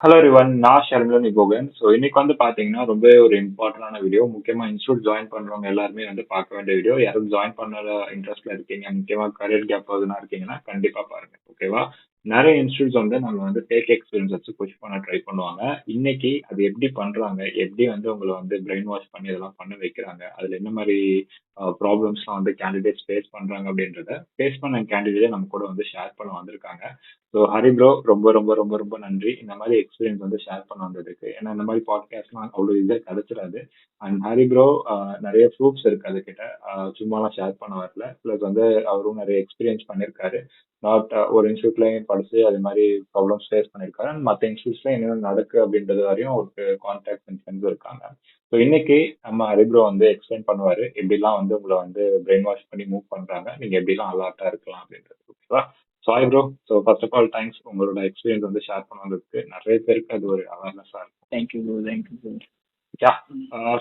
Hello everyone, நான் ஷர்மிளன் இபோகன். So இன்னைக்கு வந்து பார்த்தீங்கன்னா ரொம்ப ஒரு இம்பார்ட்டன்டான வீடியோ. முக்கியமா இன்ஸ்டியூட் ஜாயின் பண்றவங்க எல்லாருமே வந்து பார்க்க வேண்டிய வீடியோ. யாரும் ஜாயின் பண்ண இன்ட்ரெஸ்ட்ல இருக்கீங்க, முக்கியமா கரியர் கேப் எதுனா இருக்கீங்கன்னா கண்டிப்பா பாருங்க. ஓகேவா? நிறைய இன்ஸ்டியூட்ஸ் வந்து நம்ம வந்து ஃபேக் எக்ஸ்பீரியன்ஸ் வச்சு புஷ் பண்ண ட்ரை பண்ணுவாங்க. இன்னைக்கு அது எப்படி பண்றாங்க, எப்படி வந்து உங்களை வந்து பிரெயின் வாஷ் பண்ணி இதெல்லாம் பண்ண வைக்கிறாங்க, அதுல என்ன மாதிரி ப்ராப்ளம்ஸ்லாம் வந்து கேண்டிடேட்ஸ் ஃபேஸ் பண்றாங்க அப்படின்றத ஃபேஸ் பண்ண கேண்டிடேட் நம்ம கூட வந்து ஷேர் பண்ண வந்திருக்காங்க. ஸோ ஹரி ப்ரோ, ரொம்ப ரொம்ப ரொம்ப ரொம்ப நன்றி இந்த மாதிரி எக்ஸ்பீரியன்ஸ் வந்து ஷேர் பண்ண வந்ததுக்கு. ஏன்னா இந்த மாதிரி பாட்காஸ்ட்லாம் அவ்வளோ இதாக கிடைச்சிடாது. அண்ட் ஹரி ப்ரோ நிறைய ப்ரூஃப்ஸ் இருக்கு அதுக்கிட்ட. சும்மாலாம் ஷேர் பண்ண வரல. ப்ளஸ் வந்து அவரும் நிறைய எக்ஸ்பீரியன்ஸ் பண்ணியிருக்காரு. நாட் ஒரு இன்ஸ்டியூட்லையும் படிச்சு அது மாதிரி ப்ராப்ளம்ஸ் ஃபேஸ் பண்ணியிருக்காரு. அண்ட் மற்ற இன்ஸ்டியூட்ஸ்ல என்ன நடக்கு அப்படின்றது வரையும் அவருக்கு கான்டாக்ட் அண்ட் ஃப்ரெண்ட்ஸ் இருக்காங்க. ஸோ இன்னைக்கு நம்ம ஹரி ப்ரோ வந்து எக்ஸ்பிளைன் பண்ணுவாரு எப்படிலாம் வந்து உங்களை வந்து பிரெயின் வாஷ் பண்ணி மூவ் பண்றாங்க, நீங்க எப்படிலாம் அலர்ட்டா இருக்கலாம் அப்படின்றது. ஓகேவா? Sorry bro. So first of all thanks உங்களோட எக்ஸ்பீரியன்ஸ் வந்து ஷேர் பண்ணதுக்கு. நிறைய பேருக்கு அது ஒரு அவேர்னஸாக இருக்கும். Thank you bro, thank you bro. Yeah,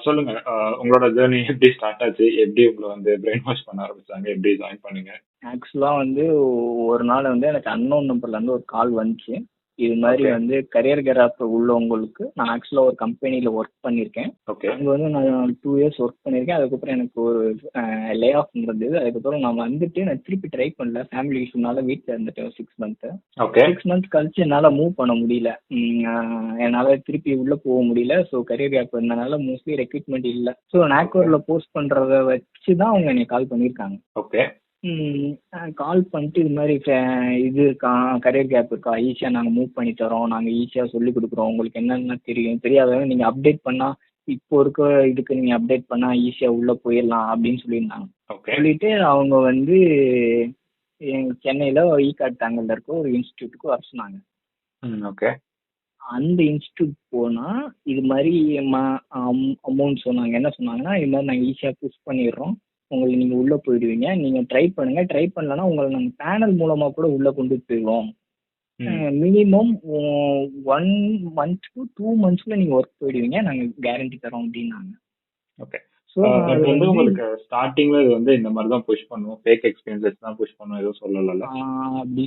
சொல்லுங்க. உங்களோட ஜேர்னி எப்படி ஸ்டார்ட் ஆச்சு, எப்படி உங்களை வந்து பிரெயின் வாஷ் பண்ண ஆரம்பிச்சாங்க, எப்படி ஜாயின் பண்ணீங்க? ஆக்சுவலாக வந்து ஒரு நாள் வந்து எனக்கு அன்னோன் நம்பர்லேருந்து ஒரு கால் வந்துச்சு. இது மாதிரி ஓகே. வந்து கரியர் கேப் உள்ளவங்களுக்கு நான் ஆக்சுவலாக ஒரு கம்பெனியில் ஒர்க் பண்ணியிருக்கேன். ஓகே. அங்கே வந்து நான் 2 இயர்ஸ் ஒர்க் பண்ணியிருக்கேன். அதுக்கப்புறம் எனக்கு ஒரு லே ஆஃப் இருந்தது. அதுக்கப்புறம் நான் வந்துட்டு நான் திருப்பி ட்ரை பண்ணல. ஃபேமிலி இஷ்யூனால வீட்டில் இருந்துட்டேன் 6 மந்த்து. ஓகே. 6 மந்த்ஸ் கழிச்சு என்னால் மூவ் பண்ண முடியல. என்னால் திருப்பி உள்ளே போக முடியல. ஸோ கரியர் கேப் இருந்தனால மோஸ்ட்லி ரெக்ரூட்மெண்ட் இல்லை. ஸோ நாக்வரில் போஸ்ட் பண்ணுறத வச்சு தான் அவங்க என்னை கால் பண்ணியிருக்காங்க. ஓகே. கால் பண்ணிட்டு இது மாதிரி இது இருக்கா, கரியர் கேப் இருக்கா, ஈஸியாக நாங்கள் மூவ் பண்ணி தரோம், நாங்கள் ஈஸியாக சொல்லி கொடுக்குறோம், உங்களுக்கு என்னென்ன தெரியும் தெரியாதவங்க நீங்கள் அப்டேட் பண்ணால் இப்போ இருக்க இதுக்கு நீங்கள் அப்டேட் பண்ணால் ஈஸியாக உள்ளே போயிடலாம் அப்படின்னு சொல்லியிருந்தாங்க. ஓகே. சொல்லிட்டு அவங்க வந்து சென்னையில் ஈகாட் தாங்கல்ல இருக்க ஒரு இன்ஸ்டியூட்டுக்கு வர சொன்னாங்க. ஓகே. அந்த இன்ஸ்டியூட் போனால் இது மாதிரி அமௌண்ட் சொன்னாங்க. என்ன சொன்னாங்கன்னா, இது மாதிரி நாங்கள் ஈஸியாக புஷ் பண்ணிடுறோம், உங்களுக்கு நீங்கள் உள்ளே போயிடுவீங்க, நீங்கள் ட்ரை பண்ணுங்கள், ட்ரை பண்ணலன்னா உங்களை நாங்கள் பேனல் மூலமாக கூட உள்ளே கொண்டு போயிடுவோம், மினிமம் 1 month to 2 monthsல நீங்கள் ஒர்க் போயிடுவீங்க, நாங்கள் கேரண்டி தரோம் அப்படின்னாங்க. ஓகே. ஸோ பட் வந்து உங்களுக்கு ஸ்டார்டிங்ல இது வந்து இந்த மாதிரி தான் புஷ் பண்ணுவோம், ஃபேக் எக்ஸ்பீரியன்ஸ் வச்சு தான் புஷ் பண்ணுவோம், எதுவும் சொல்லல. அப்படி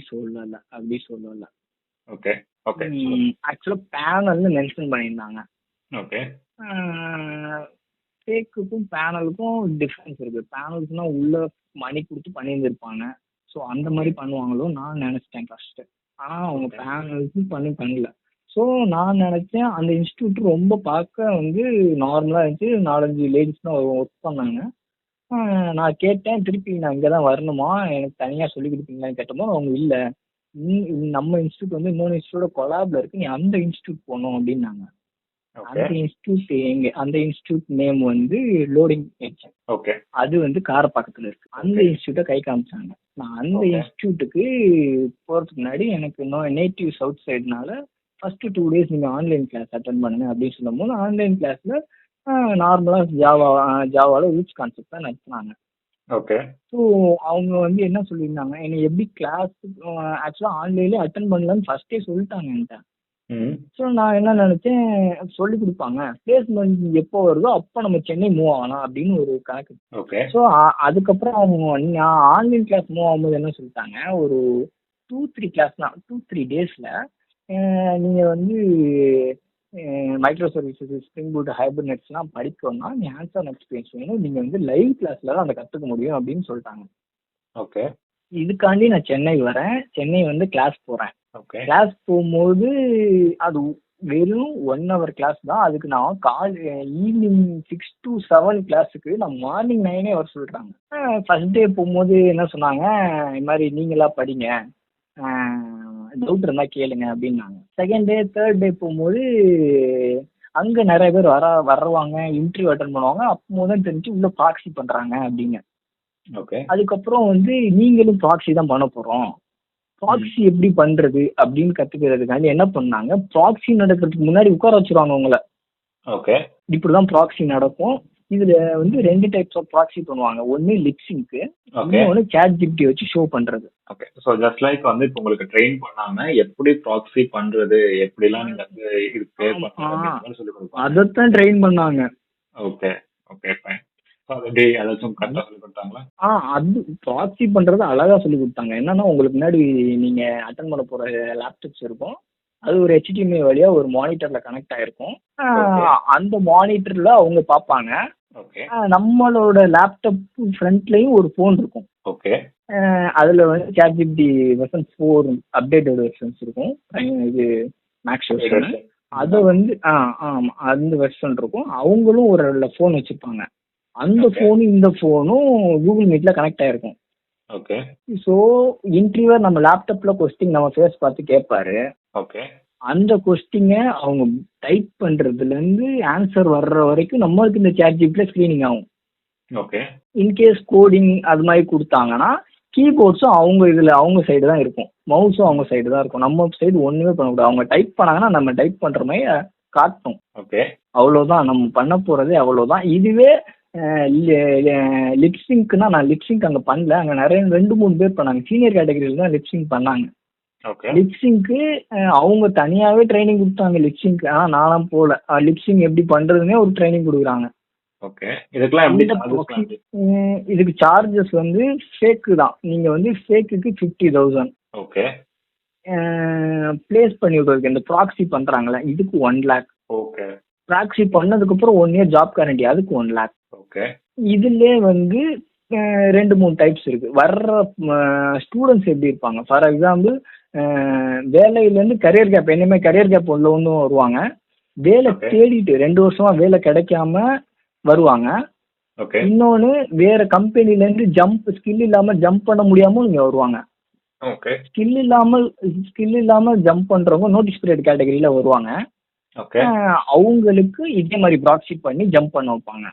சொல்லலை. ஓகே. ஓகே. ஆக்சுவலாக பேனல்னு மென்ஷன் பண்ணியிருந்தாங்க. ஓகே. ஃபேக்குக்கும் பேனலுக்கும் டிஃப்ரென்ஸ் இருக்குது. பேனல்ஸ்னா உள்ள மணி கொடுத்து பண்ணியிருந்திருப்பாங்க. ஸோ அந்த மாதிரி பண்ணுவாங்களோ நான் நினச்சிட்டேன் ஃபஸ்ட்டு. ஆனால் அவங்க பேனல்ஸும் பண்ணல. ஸோ நான் நினச்சேன் அந்த இன்ஸ்டியூட் ரொம்ப பார்க்க வந்து நார்மலாக இருந்துச்சு. 4-5 லேடிஸ் தான் ஒர்க் பண்ணாங்க. நான் கேட்டேன், திருப்பி நான் இங்கே தான் வரணுமா, எனக்கு தனியாக சொல்லி கொடுப்பீங்களான்னு கேட்டோமோ அவங்க இல்லை, நம்ம இன்ஸ்டியூட் வந்து இன்னொரு இன்ஸ்டியூட்டோட கொலாபில் இருக்குது, நீ அந்த இன்ஸ்டியூட் போகணும் அப்படின்னாங்க. அந்த இன்ஸ்டியூட் நேம் வந்து லோடிங் எட்ஜ். ஓகே. அது வந்து காரப்பாக்கத்துல இருக்கு. அந்த இன்ஸ்டியூட்டை கை காமிச்சாங்க. நான் அந்த இன்ஸ்டியூட்டுக்கு போறதுக்கு முன்னாடி எனக்கு நேட்டிவ் சவுத் சைடுனால ஃபர்ஸ்ட் 2 days நீங்க ஆன்லைன் கிளாஸ் அட்டன் பண்ணுங்க அப்படின்னு சொல்லும் போது ஆன்லைன் கிளாஸ்ல நார்மலா ஜாவால ரூட்ஸ் கான்செப்ட் தான் நடத்தினாங்க. ஓகே. ஸோ அவங்க வந்து என்ன சொல்லியிருந்தாங்க, என்னை எப்படி கிளாஸ் ஆக்சுவலாக ஆன்லைன்லேயே அட்டன் பண்ணலான்னு ஃபர்ஸ்டே சொல்லிட்டாங்க என்கிட்ட. ஸோ நான் என்ன நினைச்சேன், சொல்லி கொடுப்பாங்க, பிளேஸ்மெண்ட் எப்போ வருதோ அப்போ நம்ம சென்னை மூவ் ஆகலாம் அப்படின்னு ஒரு கணக்கு. ஸோ அதுக்கப்புறம் அவங்க நான் ஆன்லைன் கிளாஸ் மூவ் ஆகும்போது என்ன சொல்லிட்டாங்க, ஒரு 2-3 கிளாஸ் தான், 2-3 daysல நீங்கள் வந்து மைக்ரோ சர்வீசஸ், ஸ்ப்ரிங் பூட், ஹைபர்நெட்ஸ்லாம் படிக்கணும்னா நீ ஹேண்ட்ஸ் ஆன் எக்ஸ்பீரியன்ஸ் வேணும், நீங்கள் வந்து லைவ் கிளாஸ்ல தான் அதை கற்றுக்க முடியும் அப்படின்னு சொல்லிட்டாங்க. ஓகே. இதுக்காண்டி நான் சென்னை வரேன், சென்னை வந்து கிளாஸ் போகிறேன். கிளாஸ் போகும்போது அது வெறும் 1 hour கிளாஸ் தான். அதுக்கு நான் ஈவினிங் 6 to 7 கிளாஸுக்கு நான் மார்னிங் 9 வர சொல்றாங்க. ஃபர்ஸ்ட் டே போகும்போது என்ன சொன்னாங்க, இது மாதிரி நீங்களா படிங்க, டவுட் இருந்தா கேளுங்க அப்படின்னாங்க. செகண்ட் டே தேர்ட் டே போகும்போது அங்க நிறைய பேர் வர்றவாங்க, இன்டர்வியூ அட்டன் பண்ணுவாங்க. அப்போ தான் தெரிஞ்சு உள்ள ப்ராக்சி பண்றாங்க அப்படிங்க. அதுக்கப்புறம் வந்து நீங்களும் ப்ராக்சி தான் பண்ண போறோம், ப்ராக்சி எப்படி பண்றது அப்படின்னு கத்துக்கிறதுக்காண்டி என்ன பண்ணாங்க, ப்ராக்சி நடக்கிறதுக்கு முன்னாடி உட்கார வச்சிருவாங்க உங்களை. ஓகே. இப்படிதான் ப்ராக்சி நடக்கும். இதுல வந்து 2 டைப்ஸ் ஆஃப் ப்ராக்சி பண்ணுவாங்க. ஒன்னு லிப்சிங்க், இன்னொன்னு சாட் ஜிபிடி வச்சு ஷோ பண்றது. ஓகே. சோ ஜஸ்ட் லைக் வந்து இப்போ உங்களுக்கு ட்ரெயின் பண்ணாம எப்படி ப்ராக்சி பண்றது, எப்படிலாம் நீங்க வந்து இது பே பண்ணனும்னு சொல்லி கொடுப்பாங்க. அதத்தான் ட்ரெயின் பண்ணாங்க. ஓகே. Okay fine. அது அதாச்சும் கரெக்டா சொல்லி கொடுத்தாங்களா? அது ப்ராக்சி பண்றது அழகா சொல்லி கொடுத்தாங்க. என்னன்னா உங்களுக்கு முன்னாடி நீங்க அட்டன் பண்ண போற லேப்டாப்ஸ் இருக்கும். அது ஒரு HDMI வழியா ஒரு மானிட்டர்ல கனெக்ட் ஆயிருக்கும். ஓகே. அந்த மானிட்டர்ல அவங்க பார்ப்பாங்க. ஓகே. நம்மளோட லேப்டாப் ஃப்ரண்ட்லயும் ஒரு ஃபோன் இருக்கும். ஓகே. அதுல வந்து ChatGPT வெர்ஷன் 4 அப்டேட்டட் வெர்ஷன்ஸ் இருக்கும். இது மேக்ஸ் வெர்ஷன். அதை வந்து ஆமா அந்த வெர்ஷன் இருக்கும். அவங்களும் ஒரு ஃபோன் வச்சிருப்பாங்க. அந்த ஃபோனும் இந்த ஃபோனும் கூகுள் மீட்ல கனெக்ட் ஆயிருக்கும். ஓகே. ஸோ இன்டர்வியூவர் நம்ம லேப்டாப்ல கொஸ்டின் நம்ம ஃபேஸ் பார்த்து கேட்பாரு. ஓகே. அந்த கொஸ்டினை அவங்க டைப் பண்றதுல இருந்து ஆன்சர் வர்ற வரைக்கும் நம்மளுக்கு இந்த ChatGPTல ஸ்கிரீனிங் ஆகும். ஓகே. இன்கேஸ் கோடிங் அது மாதிரி கொடுத்தாங்கன்னா கீபோர்ட்ஸும் அவங்க இதுல அவங்க சைடு தான் இருக்கும், மவுஸும் அவங்க சைடு தான் இருக்கும். நம்ம சைடு ஒண்ணுமே பண்ணக்கூடாது. அவங்க டைப் பண்ணாங்கன்னா நம்ம டைப் பண்ற மாதிரி காட்டும். ஓகே. அவ்வளவுதான் நம்ம பண்ண போறதே, அவ்வளவுதான். இதுவே லிப்சிங்க்னா நான் லிப்சிங்க் அங்க பண்ணல. அங்க நிறைய 2-3 பேர் பண்ணாங்க. சீனியர் கேட்டகரியில தான் லிப்சிங்க் பண்ணாங்க. லிப்சிங்க்கு அவங்க தனியாவே ட்ரைனிங் கொடுத்தாங்க லிப்சிங்க். நானும் போல. லிப்சிங் எப்படி பண்றதுன்னே ஒரு ட்ரைனிங் கொடுக்குறாங்க. ஓகே. இதுக்கு சார்ஜஸ் வந்து ஃபேக்கு தான். நீங்க வந்து ஃபேக்குக்கு 50,000. ஓகே. பிளேஸ் பண்ணி விடுறதுக்கு இந்த ப்ராக்ஸி பண்றாங்களே இதுக்கு 1 lakh. ஓகே. ப்ராக்ஸி பண்ணதுக்கு அப்புறம் 1 year ஜாப் கேரண்டி, அதுக்கு 1 lakh. ஓகே. இதுல வந்து 2-3 டைப்ஸ் இருக்கு. வர்ற ஸ்டூடெண்ட்ஸ் எப்படி இருப்பாங்க, ஃபார் எக்ஸாம்பிள் வேலையில இருந்து கரியர் கேப், என்னமே கரியர் கேப் உள்ள ஒன்றும் வருவாங்க. வேலை தேடிட்டு 2 வருஷமா வேலை கிடைக்காம வருவாங்க. இன்னொன்னு வேற கம்பெனில இருந்து ஸ்கில் இல்லாம ஜம்ப் பண்ண முடியாம இங்க வருவாங்க. ஸ்கில் இல்லாம ஜம்ப் பண்றவங்க நோட்டீஸ் பீரியட் கேட்டகரியில வருவாங்க. அவங்களுக்கு இதே மாதிரி ப்ராக்ஸி பண்ணி ஜம்ப் பண்ண வைப்பாங்க.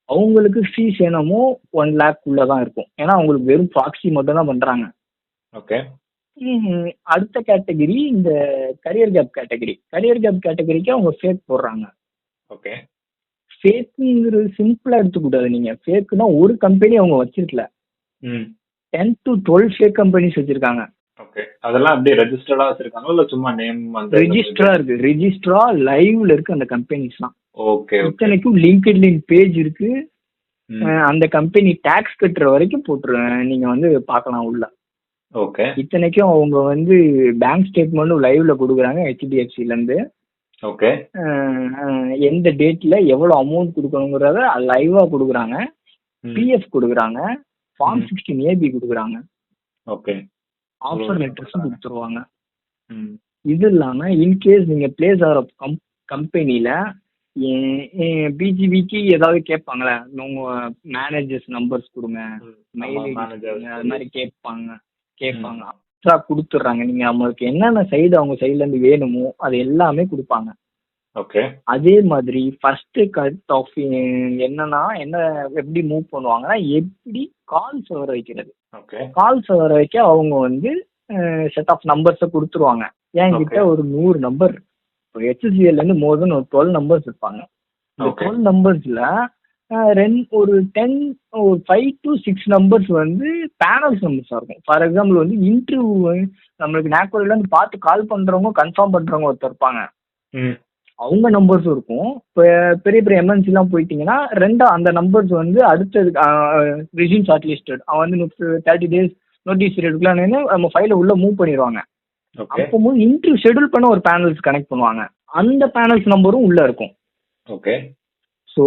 அவங்களுக்கு ஃபீஸ் என்னமோ 1 lakh உள்ளதான் இருக்கும். ஏன்னா அவங்களுக்கு வெறும் ப்ராக்ஸி மட்டும் தான் பண்றாங்க. அடுத்த கேட்டகரி இந்த கரியர் கேப் கேட்டகரிக்கு அவங்க ஃபேக் போடுறாங்க. ஃபேக்குங்கிறது சிம்பிளா எடுத்துக்கூடாது. நீங்க ஃபேக்குன்னா ஒரு கம்பெனி அவங்க வச்சிருக்கல, 10 to 12 ஃபேக் கம்பெனிஸ் வச்சிருக்காங்க. அதெல்லாம் அப்படியே ரெஜிஸ்டர்டா வச்சிருக்காங்க இல்ல சும்மா நேம் வந்து ரெஜிஸ்டரா இருக்கு. ரெஜிஸ்டரா லைவ்ல இருக்கு அந்த கம்பெனிஸ்லாம். ஓகே. இத்தனைக்கும் லிங்க்ட்இன் பேஜ் இருக்கு. அந்த கம்பெனி டாக்ஸ் கட்டுற வரைக்கும் போட்டுருவேன், நீங்க வந்து பார்க்கலாம் உள்ள. ஓகே. இத்தனைக்கும் அவங்க வந்து பேங்க் ஸ்டேட்மெண்ட்டும் லைவ்ல கொடுக்குறாங்க HDFCல இருந்து. ஓகே. எந்த டேட்ல எவ்வளவு அமௌண்ட் கொடுக்கணுங்கிறத லைவா கொடுக்குறாங்க. PF கொடுக்குறாங்க, ஃபார்ம் 16AB கொடுக்குறாங்க. ஓகே. ஆஃபர் லெட்டர்ஸும் கொடுத்துருவாங்க. இது இல்லாம இன்கேஸ் நீங்க பிளேஸ் ஆகிற கம்பெனில பிஜிபிக்கு ஏதாவது கேட்பாங்களே, உங்க மேனேஜர்ஸ் நம்பர்ஸ் கொடுங்க, மெயில் அது மாதிரி கேட்பாங்க. எக்ஸ்ட்ரா கொடுத்துட்றாங்க. நீங்க அவங்களுக்கு என்னென்ன சைடு அவங்க சைட்ல இருந்து வேணுமோ அது எல்லாமே கொடுப்பாங்க. ஓகே. அதே மாதிரி ஃபர்ஸ்ட் கட் ஆஃப் என்னன்னா என்ன எப்படி மூவ் பண்ணுவாங்கன்னா, எப்படி கால்ஸ் வர வைக்கிறது. கால்ஸ் வர வைக்க அவங்க வந்து செட் ஆஃப் நம்பர்ஸை கொடுத்துருவாங்க. என்கிட்ட ஒரு 100 நம்பர், HCL இருந்து மோர் தென் ஒரு 12 நம்பர்ஸ் இருப்பாங்க. இந்த 12 நம்பர்ஸ்ல ஒரு 5 to 6 நம்பர்ஸ் வந்து பேனல்ஸ் நம்பர்ஸா இருக்கும். ஃபார் எக்ஸாம்பிள் வந்து இன்டர்வியூ நம்மளுக்கு நாக்பூர்ல இருந்து பார்த்து கால் பண்றவங்க கன்ஃபார்ம் பண்றவங்க ஒருத்தர் இருப்பாங்க, அவங்க நம்பர்ஸும் இருக்கும். இப்போ பெரிய பெரிய MNC எல்லாம் போயிட்டீங்கன்னா அந்த நம்பர்ஸ் வந்து அடுத்தது ரெஸ்யூம் ஷார்ட் லிஸ்டட் அவன் வந்து 30 days நோட்டீஸ் பீரியடுக்குலாம் நம்ம ஃபைலை உள்ள மூவ் பண்ணிடுவாங்க. அப்போ இன்டர்வியூ ஷெட்யூல் பண்ண ஒரு பேனல்ஸ் கனெக்ட் பண்ணுவாங்க. அந்த பேனல்ஸ் நம்பரும் உள்ள இருக்கும். ஓகே. ஸோ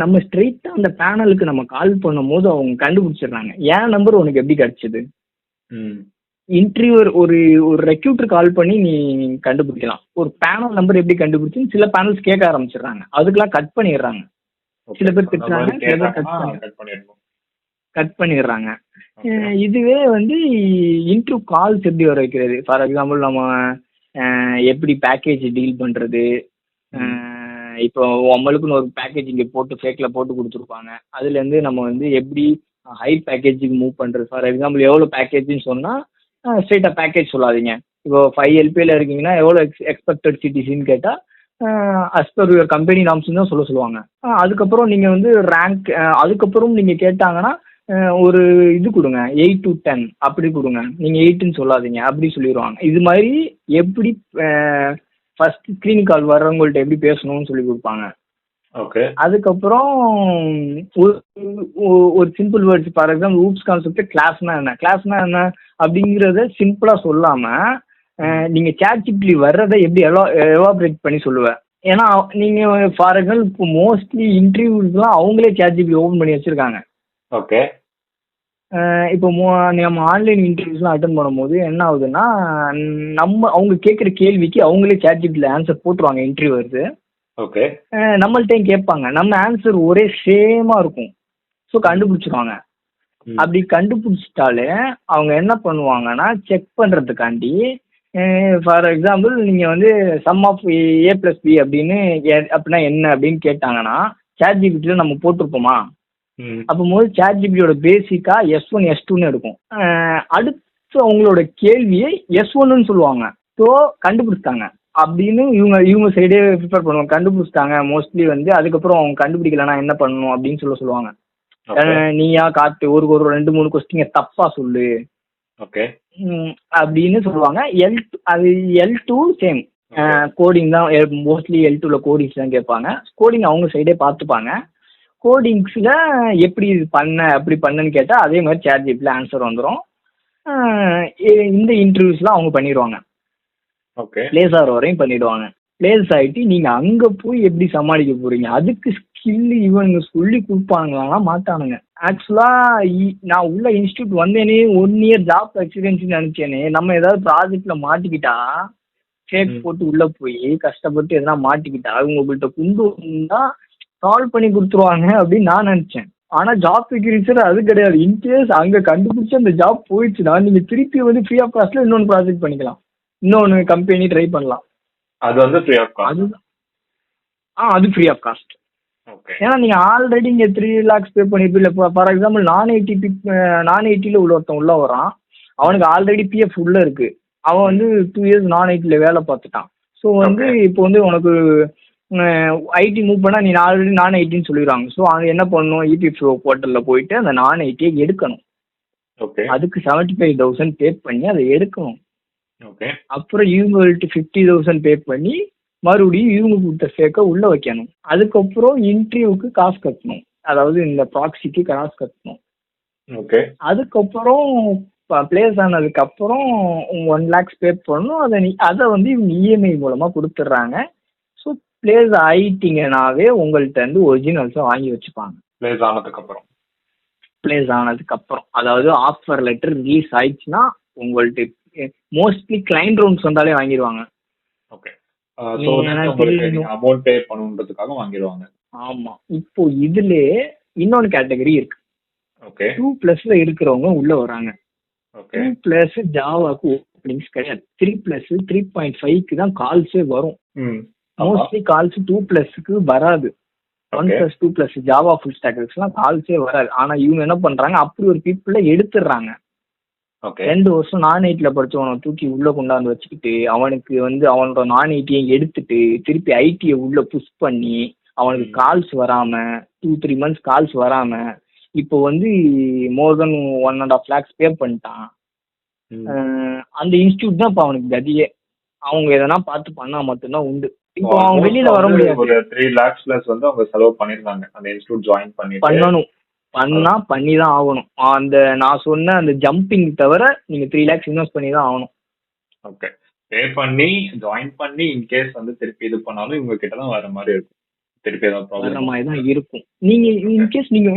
நம்ம ஸ்ட்ரெயிட்டா அந்த பேனலுக்கு நம்ம கால் பண்ணும் போது அவங்க கண்டுபிடிச்சிடுறாங்க. என் நம்பர் உனக்கு எப்படி கிடைச்சது. இன்டர்வியூவர் ஒரு ரெக்ரூட்டர் கால் பண்ணி நீ கண்டுபிடிக்கலாம். ஒரு பேனல் நம்பர் எப்படி கண்டுபிடிச்சுன்னு சில பேனல்ஸ் கேட்க ஆரம்பிச்சிடுறாங்க. அதுக்கெல்லாம் கட் பண்ணிடுறாங்க. சில பேர் திட்டுறாங்க, சில பேர் கட் பண்ணிடுறாங்க. இதுவே வந்து இன்டர்வியூ கால்ஸ் எப்படி வர வைக்கிறது. ஃபார் எக்ஸாம்பிள் நம்ம எப்படி பேக்கேஜ் டீல் பண்றது. இப்போ நம்மளுக்குன்னு ஒரு பேக்கேஜ் இங்கே போட்டு ஃபேக்ல போட்டு கொடுத்துருப்பாங்க. அதுலேருந்து நம்ம வந்து எப்படி ஹை பேக்கேஜுக்கு மூவ் பண்ணுறது. ஃபார் எக்ஸாம்பிள் எவ்வளோ பேக்கேஜ்னு சொன்னால் ஸ்ட்ரெயிட்டாக பேக்கேஜ் சொல்லாதீங்க. இப்போ 5 LPAல இருக்கீங்கன்னா எவ்வளோ எக்ஸ்பெக்டட் சிட்டிசின்னு கேட்டால் as per your company norms தான் சொல்லுவாங்க. அதுக்கப்புறம் நீங்கள் வந்து ரேங்க், அதுக்கப்புறம் நீங்கள் கேட்டாங்கன்னா ஒரு இது கொடுங்க 8 to 10 அப்படி கொடுங்க, நீங்கள் 8ன்னு சொல்லாதீங்க அப்படி சொல்லிடுவாங்க. இது மாதிரி எப்படி ஃபர்ஸ்ட் ஸ்க்ரீனிங் கால் வர்றவங்கள்ட்ட எப்படி பேசணும்னு சொல்லி கொடுப்பாங்க. ஓகே. அதுக்கப்புறம் ஒரு simple words, for example OOPs concept கிளாஸ்னா என்ன அப்படிங்கிறத சிம்பிளா சொல்லாம நீங்க ChatGPT வர்றதை எப்படி எவாபரேட் பண்ணி சொல்லுவேன். ஏன்னா நீங்க ஃபார் எக்ஸாம்பிள் இப்போ மோஸ்ட்லி இன்டர்வியூஸ்லாம் அவங்களே ChatGPT ஓபன் பண்ணி வச்சிருக்காங்க. ஓகே. இப்போ நம்ம ஆன்லைன் இன்டர்வியூஸ்லாம் அட்டன் பண்ணும்போது என்ன ஆகுதுன்னா, அவங்க கேட்குற கேள்விக்கு அவங்களே ChatGPTல ஆன்சர் போட்டுருவாங்க இன்டர்வியூவர்ஸ். ஓகே. நம்மள்ட்டையும் கேட்பாங்க, நம்ம ஆன்சர் ஒரே சேமா இருக்கும். ஸோ கண்டுபிடிச்சிருவாங்க. அப்படி கண்டுபிடிச்சிட்டாலே அவங்க என்ன பண்ணுவாங்கன்னா, செக் பண்றதுக்காண்டி ஃபார் எக்ஸாம்பிள் நீங்க வந்து சம் ஆஃப் A+B அப்படின்னு அப்படின்னா என்ன அப்படின்னு கேட்டாங்கன்னா, ChatGPTல நம்ம போட்டிருப்போமா, அப்போது ChatGPTயோட பேசிக்கா S1 S2ன்னு இருக்கும். அடுத்து அவங்களோட கேள்வியை S1ன்னு சொல்லுவாங்க. ஸோ கண்டுபிடிச்சிட்டாங்க அப்படின்னு இவங்க சைடே ப்ரிப்பேர் பண்ணுவாங்க. கண்டுபிடிச்சிட்டாங்க மோஸ்ட்லி வந்து. அதுக்கப்புறம் அவங்க கண்டுபிடிக்கலன்னா என்ன பண்ணணும் அப்படின்னு சொல்லுவாங்க. நீயா காட்டு ஒரு 2-3 கொஸ்டின் தப்பா சொல்லு அப்படின்னு சொல்லுவாங்க. அது L2 சேம் கோடிங் தான். மோஸ்ட்லி L2ல கோடிங்ஸ் தான் கேட்பாங்க. கோடிங் அவங்க சைடே பார்த்துப்பாங்க. கோடிங்ஸில் எப்படி இது அப்படி பண்ணன்னு கேட்டால் அதே மாதிரி ChatGPTல ஆன்சர் வந்துடும். இந்த இன்டர்வியூஸ்லாம் அவங்க பண்ணிடுவாங்க. பிளேஸ் ஆகிற வரையும் பண்ணிடுவாங்க. பிளேஸ் ஆகிட்டு நீங்கள் அங்கே போய் எப்படி சமாளிக்க போகிறீங்க, அதுக்கு ஸ்கில் இவனுங்க சொல்லி கொடுப்பானுங்களா மாட்டானுங்க. ஆக்சுவலாக நான் உள்ள இன்ஸ்டியூட் வந்தேனே 1 இயர் ஜாப் எக்ஸ்பீரியன்ஸ்னு நினச்சேனே, நம்ம ஏதாவது ப்ராஜெக்டில் மாட்டிக்கிட்டா ஃபேக் போட்டு உள்ளே போய் கஷ்டப்பட்டு எதனா மாட்டிக்கிட்டா உங்கள்கிட்ட கொண்டு வந்தால் சால்வ் பண்ணி கொடுத்துருவாங்க அப்படின்னு நான் நினச்சேன். ஆனால் ஜாப் செக்யூரிட்டி அது கிடையாது. இன்கேஸ் அங்கே கண்டுபிடிச்சி அந்த ஜாப் போயிடுச்சுன்னா நீங்கள் திருப்பி வந்து ஃப்ரீ ஆஃப் காஸ்ட்டில் இன்னொன்று ப்ராஜெக்ட் பண்ணிக்கலாம், இன்னொன்று கம்பெனி ட்ரை பண்ணலாம். அது வந்து ஃப்ரீ ஆஃப் காஸ்ட். அது ஃப்ரீ ஆஃப் காஸ்ட். ஏன்னா நீங்கள் ஆல்ரெடி இங்கே 3 lakhs பே பண்ணிருப்பீங்க. இப்போ ஃபார் எக்ஸாம்பிள் நான் ஐடியில் உள்ள ஒருத்தன் உள்ள வரான், அவனுக்கு ஆல்ரெடி PF உள்ள இருக்கு. அவன் வந்து 2 years நான் ஐடியில் வேலை பார்த்துட்டான். ஸோ வந்து இப்போ வந்து உனக்கு ஐடி மூவ் பண்ணால் நீ ஆல்ரெடி நான் ஐடின்னு சொல்லிடுறாங்க. ஸோ அவங்க என்ன பண்ணணும், EPFO போர்ட்டலில் போயிட்டு அந்த நான் ஐடியை எடுக்கணும். அதுக்கு 75,000 பே பண்ணி அதை எடுக்கணும். அப்புறம் இவங்கள்ட்ட 50,000 பே பண்ணி மறுபடியும் இவங்க கொடுத்த ஃபேக்கை உள்ள வைக்கணும். அதுக்கப்புறம் இன்டர்வியூக்கு காசு கட்டணும், அதாவது இந்த ப்ராக்சிக்கு காசு கட்டணும். அதுக்கப்புறம் பிளேஸ் ஆனதுக்கப்புறம் 1 lakhs பே பண்ணணும். அதை வந்து இவங்க EMI மூலமாக கொடுத்துட்றாங்க. ஸோ பிளேஸ் ஆயிட்டீங்கன்னாவே உங்கள்கிட்ட இருந்து ஒரிஜினல்ஸை வாங்கி வச்சுப்பாங்க. பிளேஸ் ஆனதுக்கப்புறம் அதாவது ஆஃபர் லெட்டர் ரிலீஸ் ஆயிடுச்சுன்னா உங்கள்கிட்ட மோஸ்ட்லி கிளைண்ட் ரவுண்ட்ஸ் வந்தாலே வாங்கிடுவாங்க. ஆமா. இப்போ இதுல இன்னொன்னு கேட்டகரி இருக்கு. 2+ இருக்கிறவங்க உள்ள வராங்க. 2+ ஜாவாக்கு ஓப்பனிங்ஸ் கிடையாது. 3+ 3.5க்கு தான் கால்ஸே வரும். மோஸ்ட்லி கால்ஸ் 2+க்கு வராது. 1+, 2+, ஜாவா ஃபுல் ஸ்டாக்ஸ்லாம் கால்ஸே வராது. ஆனா இவங்க என்ன பண்றாங்க, அப்படி ஒரு பீப்புளை எடுத்துடுறாங்க. 2 வருஷம் நான் ஐடியில் படிச்சவனை தூக்கி உள்ள கொண்டாந்து வச்சுக்கிட்டு அவனுக்கு வந்து அவனோட நான் ஐடியை எடுத்துட்டு திருப்பி ஐடியை உள்ள புஷ் பண்ணி அவனுக்கு கால்ஸ் வராம 2-3 months கால்ஸ் வராம இப்போ வந்து மோர் தென் 1.5 lakhs பே பண்ணிட்டான். அந்த இன்ஸ்டியூட் தான் இப்போ அவனுக்கு கதியே. அவங்க எதனா பார்த்து பண்ணா மட்டும்தான் உண்டு. இப்போ அவங்க வெளியில வர முடியாது. 3 lakhs plus வந்து அவங்க செலவு பண்ணிருந்தாங்க அந்த இன்ஸ்டியூட் ஜாயின் பண்ணணும். பண்ணி தான் ஆகணும். அந்த நான் சொன்ன அந்த ஜம்பிங் தவிர நீங்க 3 lakhs இன்வெஸ்ட் பண்ணி தான் ஆகணும். பே பண்ணி ஜாயின் பண்ணி இன்கேஸ் வந்து திருப்பி இது பண்ணாலும் இவங்க கிட்ட தான் வர மாதிரி இருக்கும். திருப்பி ஏதாவது ப்ராப்ளம் வர மாதிரி தான் இருக்கும். நீங்க இன்கேஸ் நீங்க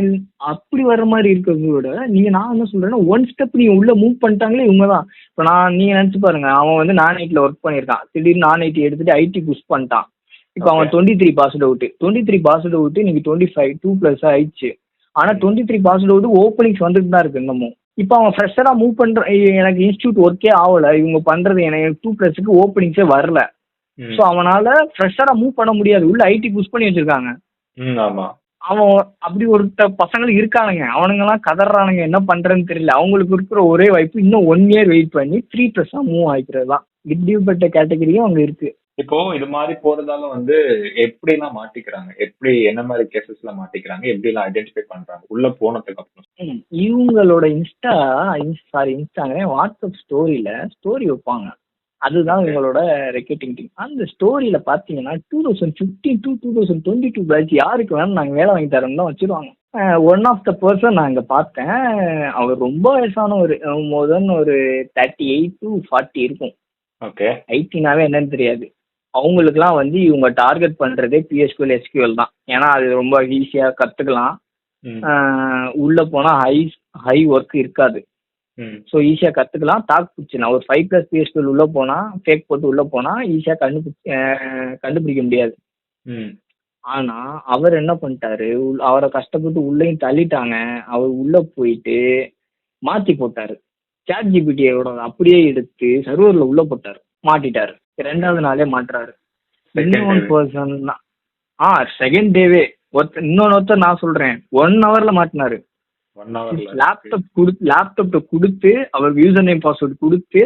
அப்படி வர மாதிரி இருக்கிறத விட நான் என்ன சொல்றேன்னா 1 step நீங்க உள்ள மூவ் பண்ணிட்டாங்களே இவங்க தான். இப்போ நீங்க நினைச்சு பாருங்க, அவன் வந்து நான் ஐடியில் ஒர்க் பண்ணியிருக்கான், திடீர்னு நான் ஐடி எடுத்துட்டு ஐடி புஷ் பண்ணிட்டான். இப்போ அவன் 23 பாஸ் அவுட் நீங்க 25 2+ ஆயிடுச்சு. ஆனா 23 பாஸ் அவுட் ஓப்பனிங்ஸ் வந்துட்டு தான் இருக்கு இன்னமும். இப்போ அவன் ஃப்ரெஷரா மூவ் பண்ற, எனக்கு இன்ஸ்டியூட் ஒர்க்கே ஆகல, இவங்க பண்றது எனக்கு 2+க்கு ஓப்பனிங்ஸே வரல. ஸோ அவனால ஃப்ரெஷரா மூவ் பண்ண முடியாது. உள்ள ஐடி புஷ் பண்ணி வச்சிருக்காங்க. அவன் அப்படி ஒரு பசங்க இருக்கானுங்க, அவனுங்கெல்லாம் கதறானுங்க, என்ன பண்றதுன்னு தெரியல. அவங்களுக்கு இருக்கிற ஒரே வாய்ப்பு இன்னும் 1 year வெயிட் பண்ணி 3+ மூவ் ஆகிக்கிறது தான். இப்படிப்பட்ட கேட்டகரியும் அங்க இருக்கு. இப்போ இது மாதிரி போறதால வந்து எப்படிலாம் மாட்டிக்கிறாங்க, எப்படி என்ன மாதிரி கேசஸ்ல மாட்டிக்கிறாங்க, எப்படி எல்லாம் ஐடென்டிஃபை பண்றாங்க உள்ள போனதுக்கு அப்புறம்? இவங்களோட இன்ஸ்டாங்க வாட்ஸ்அப் ஸ்டோரி வைப்பாங்க. அதுதான் இவங்களோட ரெக்கெட்டிங் டீம். அந்த ஸ்டோரியில பாத்தீங்கன்னா 2015 to 2022 பேட்ச் யாருக்கு வேணும் நாங்க வேலை வாங்கி தரோம்னு தான் வச்சிருவாங்க. ஒன் ஆஃப் த பர்சன் நான் இங்க பார்த்தேன். அவர் ரொம்ப வயசானவர், மோர் தென் ஒரு 38 to 40 இருக்கும். ஓகே. ஐடினாவே என்னன்னு தெரியாது. அவங்களுக்குலாம் வந்து இவங்க டார்கெட் பண்றதே PSQL SQL தான். ஏன்னா அது ரொம்ப ஈஸியா கத்துக்கலாம். உள்ள போனா ஹை ஒர்க் இருக்காது. ஸோ ஈஸியா கத்துக்கலாம், தாக்கு பிடிச்சிடலாம். ஒரு 5+ PSQL உள்ள போனா, ஃபேக் போட்டு உள்ள போனா ஈஸியா கண்டுபிடிக்க முடியாது. ஆனா அவர் என்ன பண்ணிட்டாரு, அவரை கஷ்டப்பட்டு உள்ளேயும் தள்ளிட்டாங்க. அவர் உள்ள போயிட்டு மாத்தி போட்டாரு. சாட் ஜிபிடியோட அப்படியே எடுத்து சர்வர்ல உள்ள போட்டாரு, மாட்டிட்டாரு. 2வது நாளே மாட்டுறாரு. இன்னொரு பர்சன் செகண்ட் டேவே இன்னொருத்தர் நான் சொல்றேன் 1 ஹவர்ல மாட்டினாரு. லேப்டாப் கொடுத்து அவருக்கு யூசர் நேம் பாஸ்வேர்டு கொடுத்து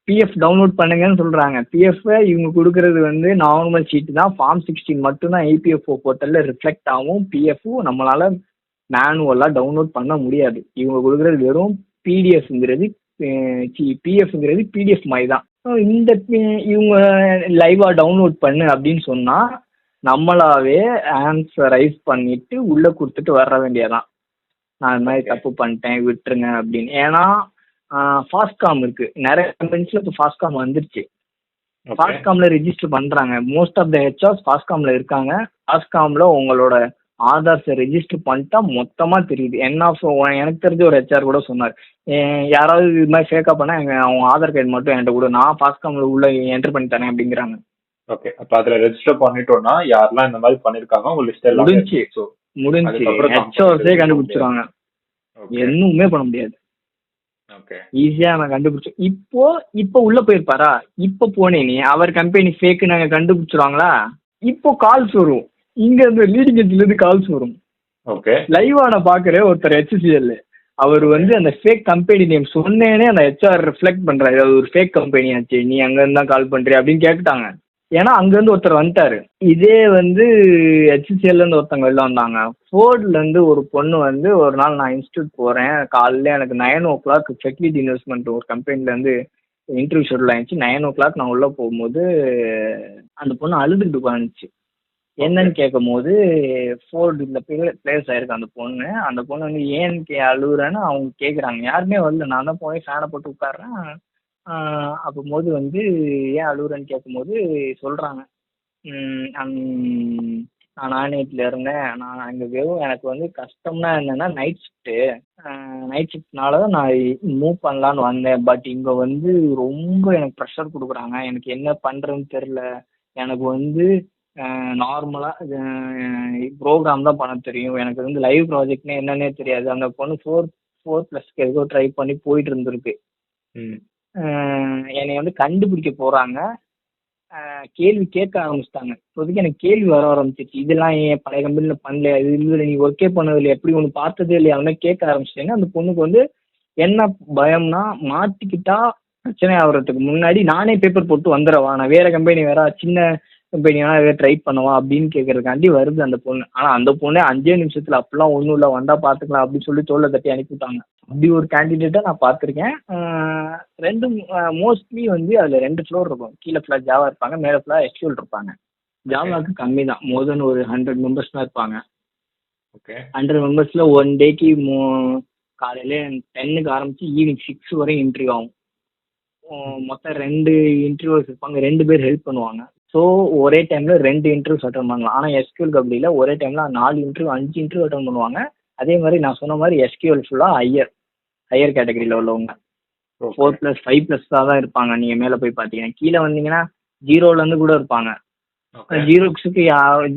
பிஎஃப் டவுன்லோட் பண்ணுங்கன்னு சொல்றாங்க. பிஎஃப் இவங்க கொடுக்கறது வந்து நார்மல் ஷீட் தான், ஃபார்ம் 16 மட்டும்தான் EPFO போர்ட்டல்ல ரிஃப்ளெக்ட் ஆகும். பிஎஃப் நம்மளால மேனுவலா டவுன்லோட் பண்ண முடியாது. இவங்க கொடுக்கறது வெறும் பிடிஎஃப்ங்கிறது பிடிஎஃப் மாதிரி தான். இந்த இவங்க லைவா டவுன்லோட் பண்ணு அப்படின்னு சொன்னா நம்மளாவே ஆன்சரைஸ் பண்ணிட்டு உள்ள கொடுத்துட்டு வர வேண்டியதான். நான் இந்த மாதிரி தப்பு பண்ணிட்டேன் விட்டுருங்க அப்படின்னு. ஏன்னா ஃபாஸ்ட்காம் இருக்கு, நிறைய கம்பெனிஸ்ல இப்போ ஃபாஸ்ட்காம் வந்துருச்சு. ஃபாஸ்ட்காம்ல ரெஜிஸ்டர் பண்றாங்க. மோஸ்ட் ஆஃப் த ஹெச்ஆர்ஸ் ஃபாஸ்ட்காம்ல இருக்காங்க. ஃபாஸ்ட்காம்ல உங்களோட ஆதார்ஸை ரெஜிஸ்டர் பண்ணிட்டா மொத்தமா தெரியுது. எனக்கு தெரிஞ்ச ஒரு ஹெச்ஆர் கூட சொன்னார், யாராவது இது மாதிரி ஃபேக்கா பண்ணா அவங்க ஆதார் கார்டு மட்டும் என்கிட்ட கூட, நான் ஃபாஸ்ட்காம்ல உள்ள என்டர் பண்ணி தரேன் அப்படிங்கிறாங்க. ஓகே, அப்ப அதுல ரெஜிஸ்டர் பண்ணிட்டோம்னா யாரெல்லாம் இந்த மாதிரி பண்ணிருக்காங்க உங்க லிஸ்ட் எல்லாம் முடிஞ்சு ஹெச்ஆர்ஸே கண்டுபிடிச்சிருவாங்க. எதுவுமே பண்ண முடியாது. ஈஸியா நான் கண்டுபிடிச்சோம். இப்போ உள்ள போயிருப்பாரா, இப்போ போனேனே அவர் கம்பெனி ஃபேக்கு நாங்க கண்டுபிடிச்சிருவாங்களா. இப்போ கால்ஸ் வரும், இங்க இந்த லீடிங் எட்ஜ்ல இருந்து கால்ஸ் வரும். லைவா நான் பாக்குறேன் ஒருத்தர் HCL, அவர் வந்து அந்த ஃபேக் கம்பெனி நேம் சொன்னேனே அந்த HR ரிஃப்ளெக்ட் பண்றாரு, அது ஒரு ஃபேக் கம்பெனி ஆச்சு, நீ அங்க இருந்தா கால் பண்றியா அப்படின்னு கேட்டுட்டாங்க. ஏன்னா அங்க இருந்து ஒருத்தர் வந்துட்டாரு. இதே வந்து HCL இருந்து ஒருத்தவங்க வெளில வந்தாங்க. ஃபோர்ட்ல இருந்து ஒரு பொண்ணு வந்து ஒரு நாள் நான் இன்ஸ்டியூட் போறேன், காலையில எனக்கு 9 o'clock ஃபெக்லிட் இன்வெஸ்ட்மெண்ட் ஒரு கம்பெனில இருந்து இன்டர்வியூ ஷெட்யூல் ஆயிடுச்சு. 9 o'clock நான் உள்ள போகும்போது அந்த பொண்ணு அழுதுகிட்டு உட்காந்துச்சு. என்னன்னு கேட்கும் போது ஃபோர்டு இந்த பிளேஸ் ஆயிருக்கு அந்த பொண்ணு. அந்த பொண்ணு வந்து ஏன் அழுகுறேன்னு அவங்க கேட்குறாங்க. யாருமே வரல, நான் தான் போய் ஃபேனை போட்டு உட்காடுறேன். அப்போது வந்து ஏன் அழுகுறேன்னு கேட்கும்போது சொல்கிறாங்க, நான் நானேட்டில் இருந்தேன், நான் அங்கே வெறும் எனக்கு வந்து கஷ்டம்னா என்னென்னா நைட் ஷிஃப்ட்னால தான் நான் மூவ் பண்ணலான்னு வந்தேன். பட் இங்கே வந்து ரொம்ப எனக்கு ப்ரெஷர் கொடுக்குறாங்க, எனக்கு என்ன பண்ணுறதுன்னு தெரில. எனக்கு வந்து நார்மலாக ப்ரோக்ராம் தான் பண்ண தெரியும், எனக்கு வந்து லைவ் ப்ராஜெக்ட்னே என்னன்னே தெரியாது. அந்த பொண்ணு 4+ ஏதோ ட்ரை பண்ணி போயிட்டு இருந்திருக்கு. என்னை வந்து கண்டுபிடிக்க போகிறாங்க, கேள்வி கேட்க ஆரம்பிச்சிட்டாங்க. இப்போதைக்கு எனக்கு கேள்வி வர ஆரம்பிச்சிச்சு, இதெல்லாம் ஏன் பழைய கம்பெனியில் பண்ணல, இது இல்லை நீ ஒர்க்கே பண்ணதில்லை, எப்படி ஒன்று பார்த்ததே இல்லையா, அவனே கேட்க ஆரம்பிச்சிட்டேங்க. அந்த பொண்ணுக்கு வந்து என்ன பயம்னா, மாட்டிக்கிட்டா பிரச்சனை ஆகுறதுக்கு முன்னாடி நானே பேப்பர் போட்டு வந்துடவா, நான் வேற கம்பெனி வேற சின்ன கம்பெனியா ட்ரை பண்ணுவா அப்படின்னு கேட்கறதுக்காண்டி வருது அந்த பொண்ணு. ஆனால் அந்த பொண்ணே 5 நிமிஷத்துல அப்படிலாம் ஒன்றும் இல்லை, வந்தா பார்த்துக்கலாம் அப்படின்னு சொல்லி தோலை தட்டி அனுப்பிவிட்டாங்க. அப்படி ஒரு கேண்டிடேட்டை நான் பார்த்துருக்கேன். மோஸ்ட்லி வந்து அதில் 2 ஃப்ளோர் இருக்கும். கீழே ஃபுல்லாக ஜாவா இருப்பாங்க, மேலே ஃபுல்லாக SQL இருப்பாங்க. ஜாவாவுக்கு கம்மி தான், மோர் தென் ஒரு 100 மெம்பர்ஸ் தான் இருப்பாங்க. 100 மெம்பர்ஸில் 1 டேக்கு காலையில் 10க்கு ஆரம்பிச்சு ஈவினிங் 6 வரையும் இன்டர்வியூ ஆகும். மொத்தம் 2 இன்டர்வியூஸ் இருப்பாங்க, 2 பேர் ஹெல்ப் பண்ணுவாங்க. ஸோ ஒரே டைமில் 2 இன்டர்வியூஸ் அட்டன் பண்ணலாம். ஆனால் SQL அப்படி இல்லை, ஒரே டைமில் 4 இன்டர்வியூ 5 இன்டர்வியூ அட்டன் பண்ணுவாங்க. அதே மாதிரி நான் சொன்ன மாதிரி SQL ஃபுல்லாக ஹையர் கேட்டகரியில் உள்ளவங்க 4+ 5+ தான் இருப்பாங்க. நீங்கள் மேலே போய் பார்த்தீங்கன்னா, கீழே வந்தீங்கன்னா 0லேருந்து கூட இருப்பாங்க.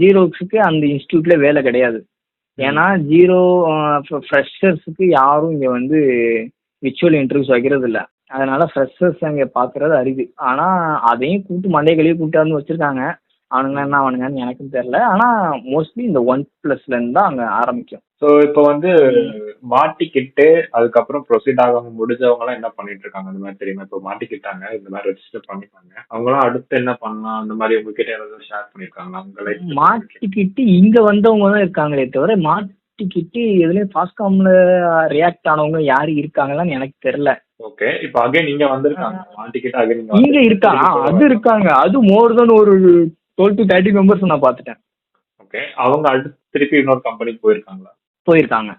ஜீரோக்ஸுக்கு அந்த இன்ஸ்டியூட்ல வேலை கிடையாது. ஏன்னா ஃப்ரெஷர்ஸுக்கு யாரும் இங்கே வந்து விர்ச்சுவல் இன்டர்வியூஸ் வைக்கிறது இல்லை. அதனால ஃப்ரெஷர்ஸ் அங்கே பார்க்குறது அரிது. ஆனால் அதையும் கூப்பிட்டு மண்டே கழிவு கூப்பிட்டு வச்சுருக்காங்க. அவனுங்க என்ன அவனுங்கன்னு எனக்கும் தெரியல. ஆனால் மோஸ்ட்லி இந்த 1+லேருந்து தான் அங்கே ஆரம்பிக்கும். ஸோ இப்போ வந்து மாட்டிக்கிட்டு அதுக்கப்புறம் ப்ரொசீட் ஆகாம முடிஞ்சவங்கலாம் என்ன பண்ணிட்டு இருக்காங்க அந்த மாதிரி தெரியுமா? இப்போ மாட்டிக்கிட்டாங்க, இந்த மாதிரி ரெஜிஸ்டர் பண்ணிப்பாங்க, அவங்களாம் அடுத்து என்ன பண்ணலாம் அந்த மாதிரி உங்ககிட்ட ஏதாவது ஷேர் பண்ணியிருக்காங்களா? அவங்களை மாட்டிக்கிட்டு இங்கே வந்தவங்க தான் இருக்காங்களே தவிர மாட்டிக்கிட்டு எதுலேயும் ஃபாஸ்ட்காமில் ரியாக்ட் ஆனவங்க யாரும் இருக்காங்களான்னு எனக்கு தெரியல. ஓகே, இப்போ அகைன் இங்க வந்திருக்காங்க, மாட்டிக்கிட்டு அகைன் இங்க இருக்காங்க, அது இருக்காங்க. அது மோர் தென் ஒரு 12 to 30 மெம்பர்ஸ் நான் பார்த்துட்டேன். ஓகே, அவங்க அடுத்து திருப்பி இன்னொரு கம்பெனிக்கு போயிருக்காங்களா? போயிருக்காங்க.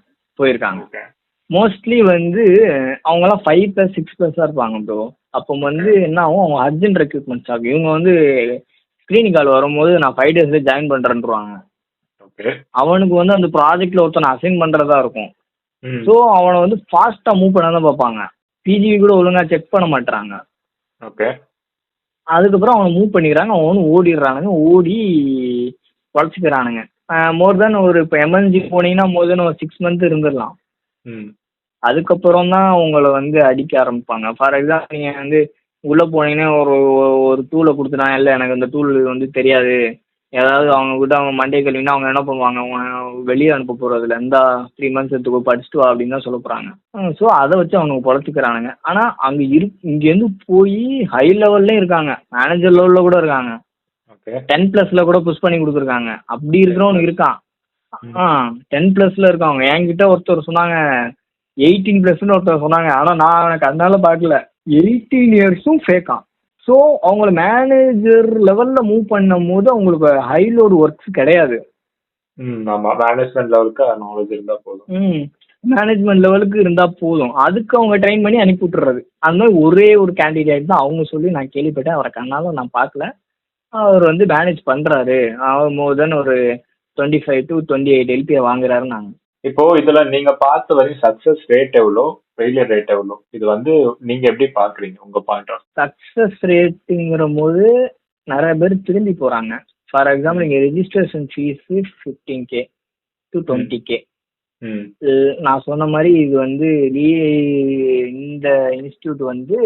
ஓகே, மோஸ்ட்லி வந்து அவங்கலாம் 5+6+ இருப்பாங்க ப்ரோ. அப்போ வந்து என்ன ஆகும், அவங்க அர்ஜென்ட் ரெக்ரூட்மெண்ட்ஸ் ஆகும். இவங்க வந்து ஸ்க்ரீனிங் கால் வரும்போது நான் 5 டேஸ்ல ஜாயின் பண்றேன்ருவாங்க. ஓகே. அவனுக்கு வந்து அந்த ப்ராஜெக்ட்ல ஒருத்தனை அசைன் பண்றதா இருக்கும். ம். ஸோ அவனை வந்து ஃபாஸ்டா மூவ் பண்ண தான் பார்ப்பாங்க. பிஜிவி கூட ஒழுங்கா செக் பண்ண மாட்டாங்க. ஓகே. அதுக்கப்புறம் அவனை மூவ் பண்ணிக்கிறாங்க. அவனும் ஓடிடுறானுங்க. ஓடி பொழைச்சிக்கிறானுங்க. மோர் தென் ஒரு இப்போ எமர்ஜென்சி போனீங்கன்னா மோர் தென் ஒரு 6 மந்த் இருந்துடலாம். ம். அதுக்கப்புறம் தான் உங்களை வந்து அடிக்க ஆரம்பிப்பாங்க. ஃபார் எக்ஸாம்பிள் நீங்கள் வந்து உள்ளே போனீங்கன்னா ஒரு ஒரு டூலை கொடுத்துட்டான், இல்லை எனக்கு இந்த டூல் வந்து தெரியாது, ஏதாவது அவங்க கிட்ட அவங்க மண்டே கழுவினா அவங்க என்ன பண்ணுவாங்க, அவங்க வெளியே அனுப்ப போகிறதுல இருந்தா 3 மந்த்ஸ் எடுத்துக்கோ படிச்சுட்டு வா அப்படின்னு தான் சொல்ல போகிறாங்க. ஸோ அதை வச்சு அவனுக்கு பொழைச்சிக்கிறானுங்க. ஆனால் அங்கே இங்கேருந்து போய் ஹை லெவல்லையும் இருக்காங்க, மேனேஜர் லெவலில் கூட இருக்காங்க, 10+ல கூட புஷ் பண்ணி கொடுத்துருக்காங்க. அப்படி இருக்கிறவனு இருக்கான். 10+ல இருக்காங்க. என்கிட்ட ஒருத்தர் சொன்னாங்க 18+ன்னு ஒருத்தர் சொன்னாங்க. ஆனால் நான் அவனுக்கு அதனால பார்க்கல. 18 இயர்ஸும் ஃபேக்கான். ஸோ அவங்கள மேனேஜர் லெவலில் மூவ் பண்ணும் போது அவங்களுக்கு ஹை லோடு ஒர்க்ஸ் கிடையாது. மேனேஜ்மெண்ட் லெவலுக்கு நாலேஜ் இருந்தால் போதும். மேனேஜ்மெண்ட் லெவலுக்கு இருந்தால் போதும். அதுக்கு அவங்க ட்ரெயின் பண்ணி அனுப்பி விட்டுறது. அந்த மாதிரி ஒரே ஒரு கேண்டிடேட் தான் அவங்க சொல்லி நான் கேள்விப்பட்டேன். அவரை கண்ணாலும் நான் பார்க்கல. அவர் வந்து மேனேஜ் பண்ணுறாரு. அவர் மோர் தென் ஒரு 25 to 28 எல்பியை வாங்குறாரு. நாங்கள் இப்போ இதுல நீங்க பார்த்த வரையும் சக்சஸ் ரேட் எவ்வளோ, ஃபெயிலியர் ரேட் எவ்வளோ, இது வந்து நீங்க எப்படி பாக்குறீங்க உங்க பாயிண்ட் ஆஃப்? சக்சஸ் ரேட்டுங்கிற போது நிறைய பேர் திரும்பி போறாங்க. ஃபார் எக்ஸாம்பிள் நீங்க registration fees 15K to 20K. நான் சொன்ன மாதிரி இது வந்து இந்த இன்ஸ்டியூட் வந்து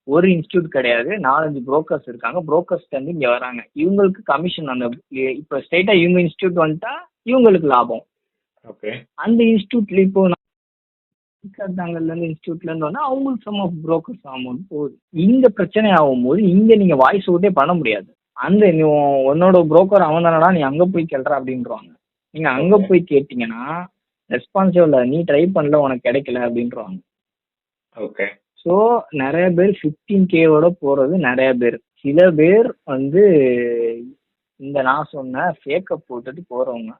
ஒரு இன்ஸ்டியூட் கிடையாது, 4-5 புரோக்கர்ஸ் இருக்காங்க. புரோக்கர்ஸ் வந்து இங்க வராங்க. இவங்களுக்கு கமிஷன். அந்த இப்போ ஸ்ட்ரைட்டா இவங்க இன்ஸ்டியூட் வந்துட்டா இவங்களுக்கு லாபம். ஓகே. அந்த இன்ஸ்டியூட்ல இப்போ இன்ஸ்டியூட்ல இருந்து வந்தா அவங்களுக்கு சம் ஆஃப் புரோக்கர்ஸ் அமௌண்ட் போகுது. இந்த பிரச்சனை ஆகும்போது இங்க நீங்க வாய்ஸ் அவுட்டே பண்ண முடியாது. அந்த உன்னோட புரோக்கர் அவன் தானடா, நீ அங்க போய் கேள்ற அப்படின்றாங்க. நீங்க அங்க போய் கேட்டீங்கன்னா ரெஸ்பான்சிபிள், நீ ட்ரை பண்ணல உனக்கு கிடைக்கல அப்படின்றாங்க. ஓகே. ஸோ நிறைய பேர் 15Kவோட போறது நிறைய பேர். சில பேர் வந்து இந்த நான் சொன்ன ஃபேக்கை போட்டுட்டு போறவங்க.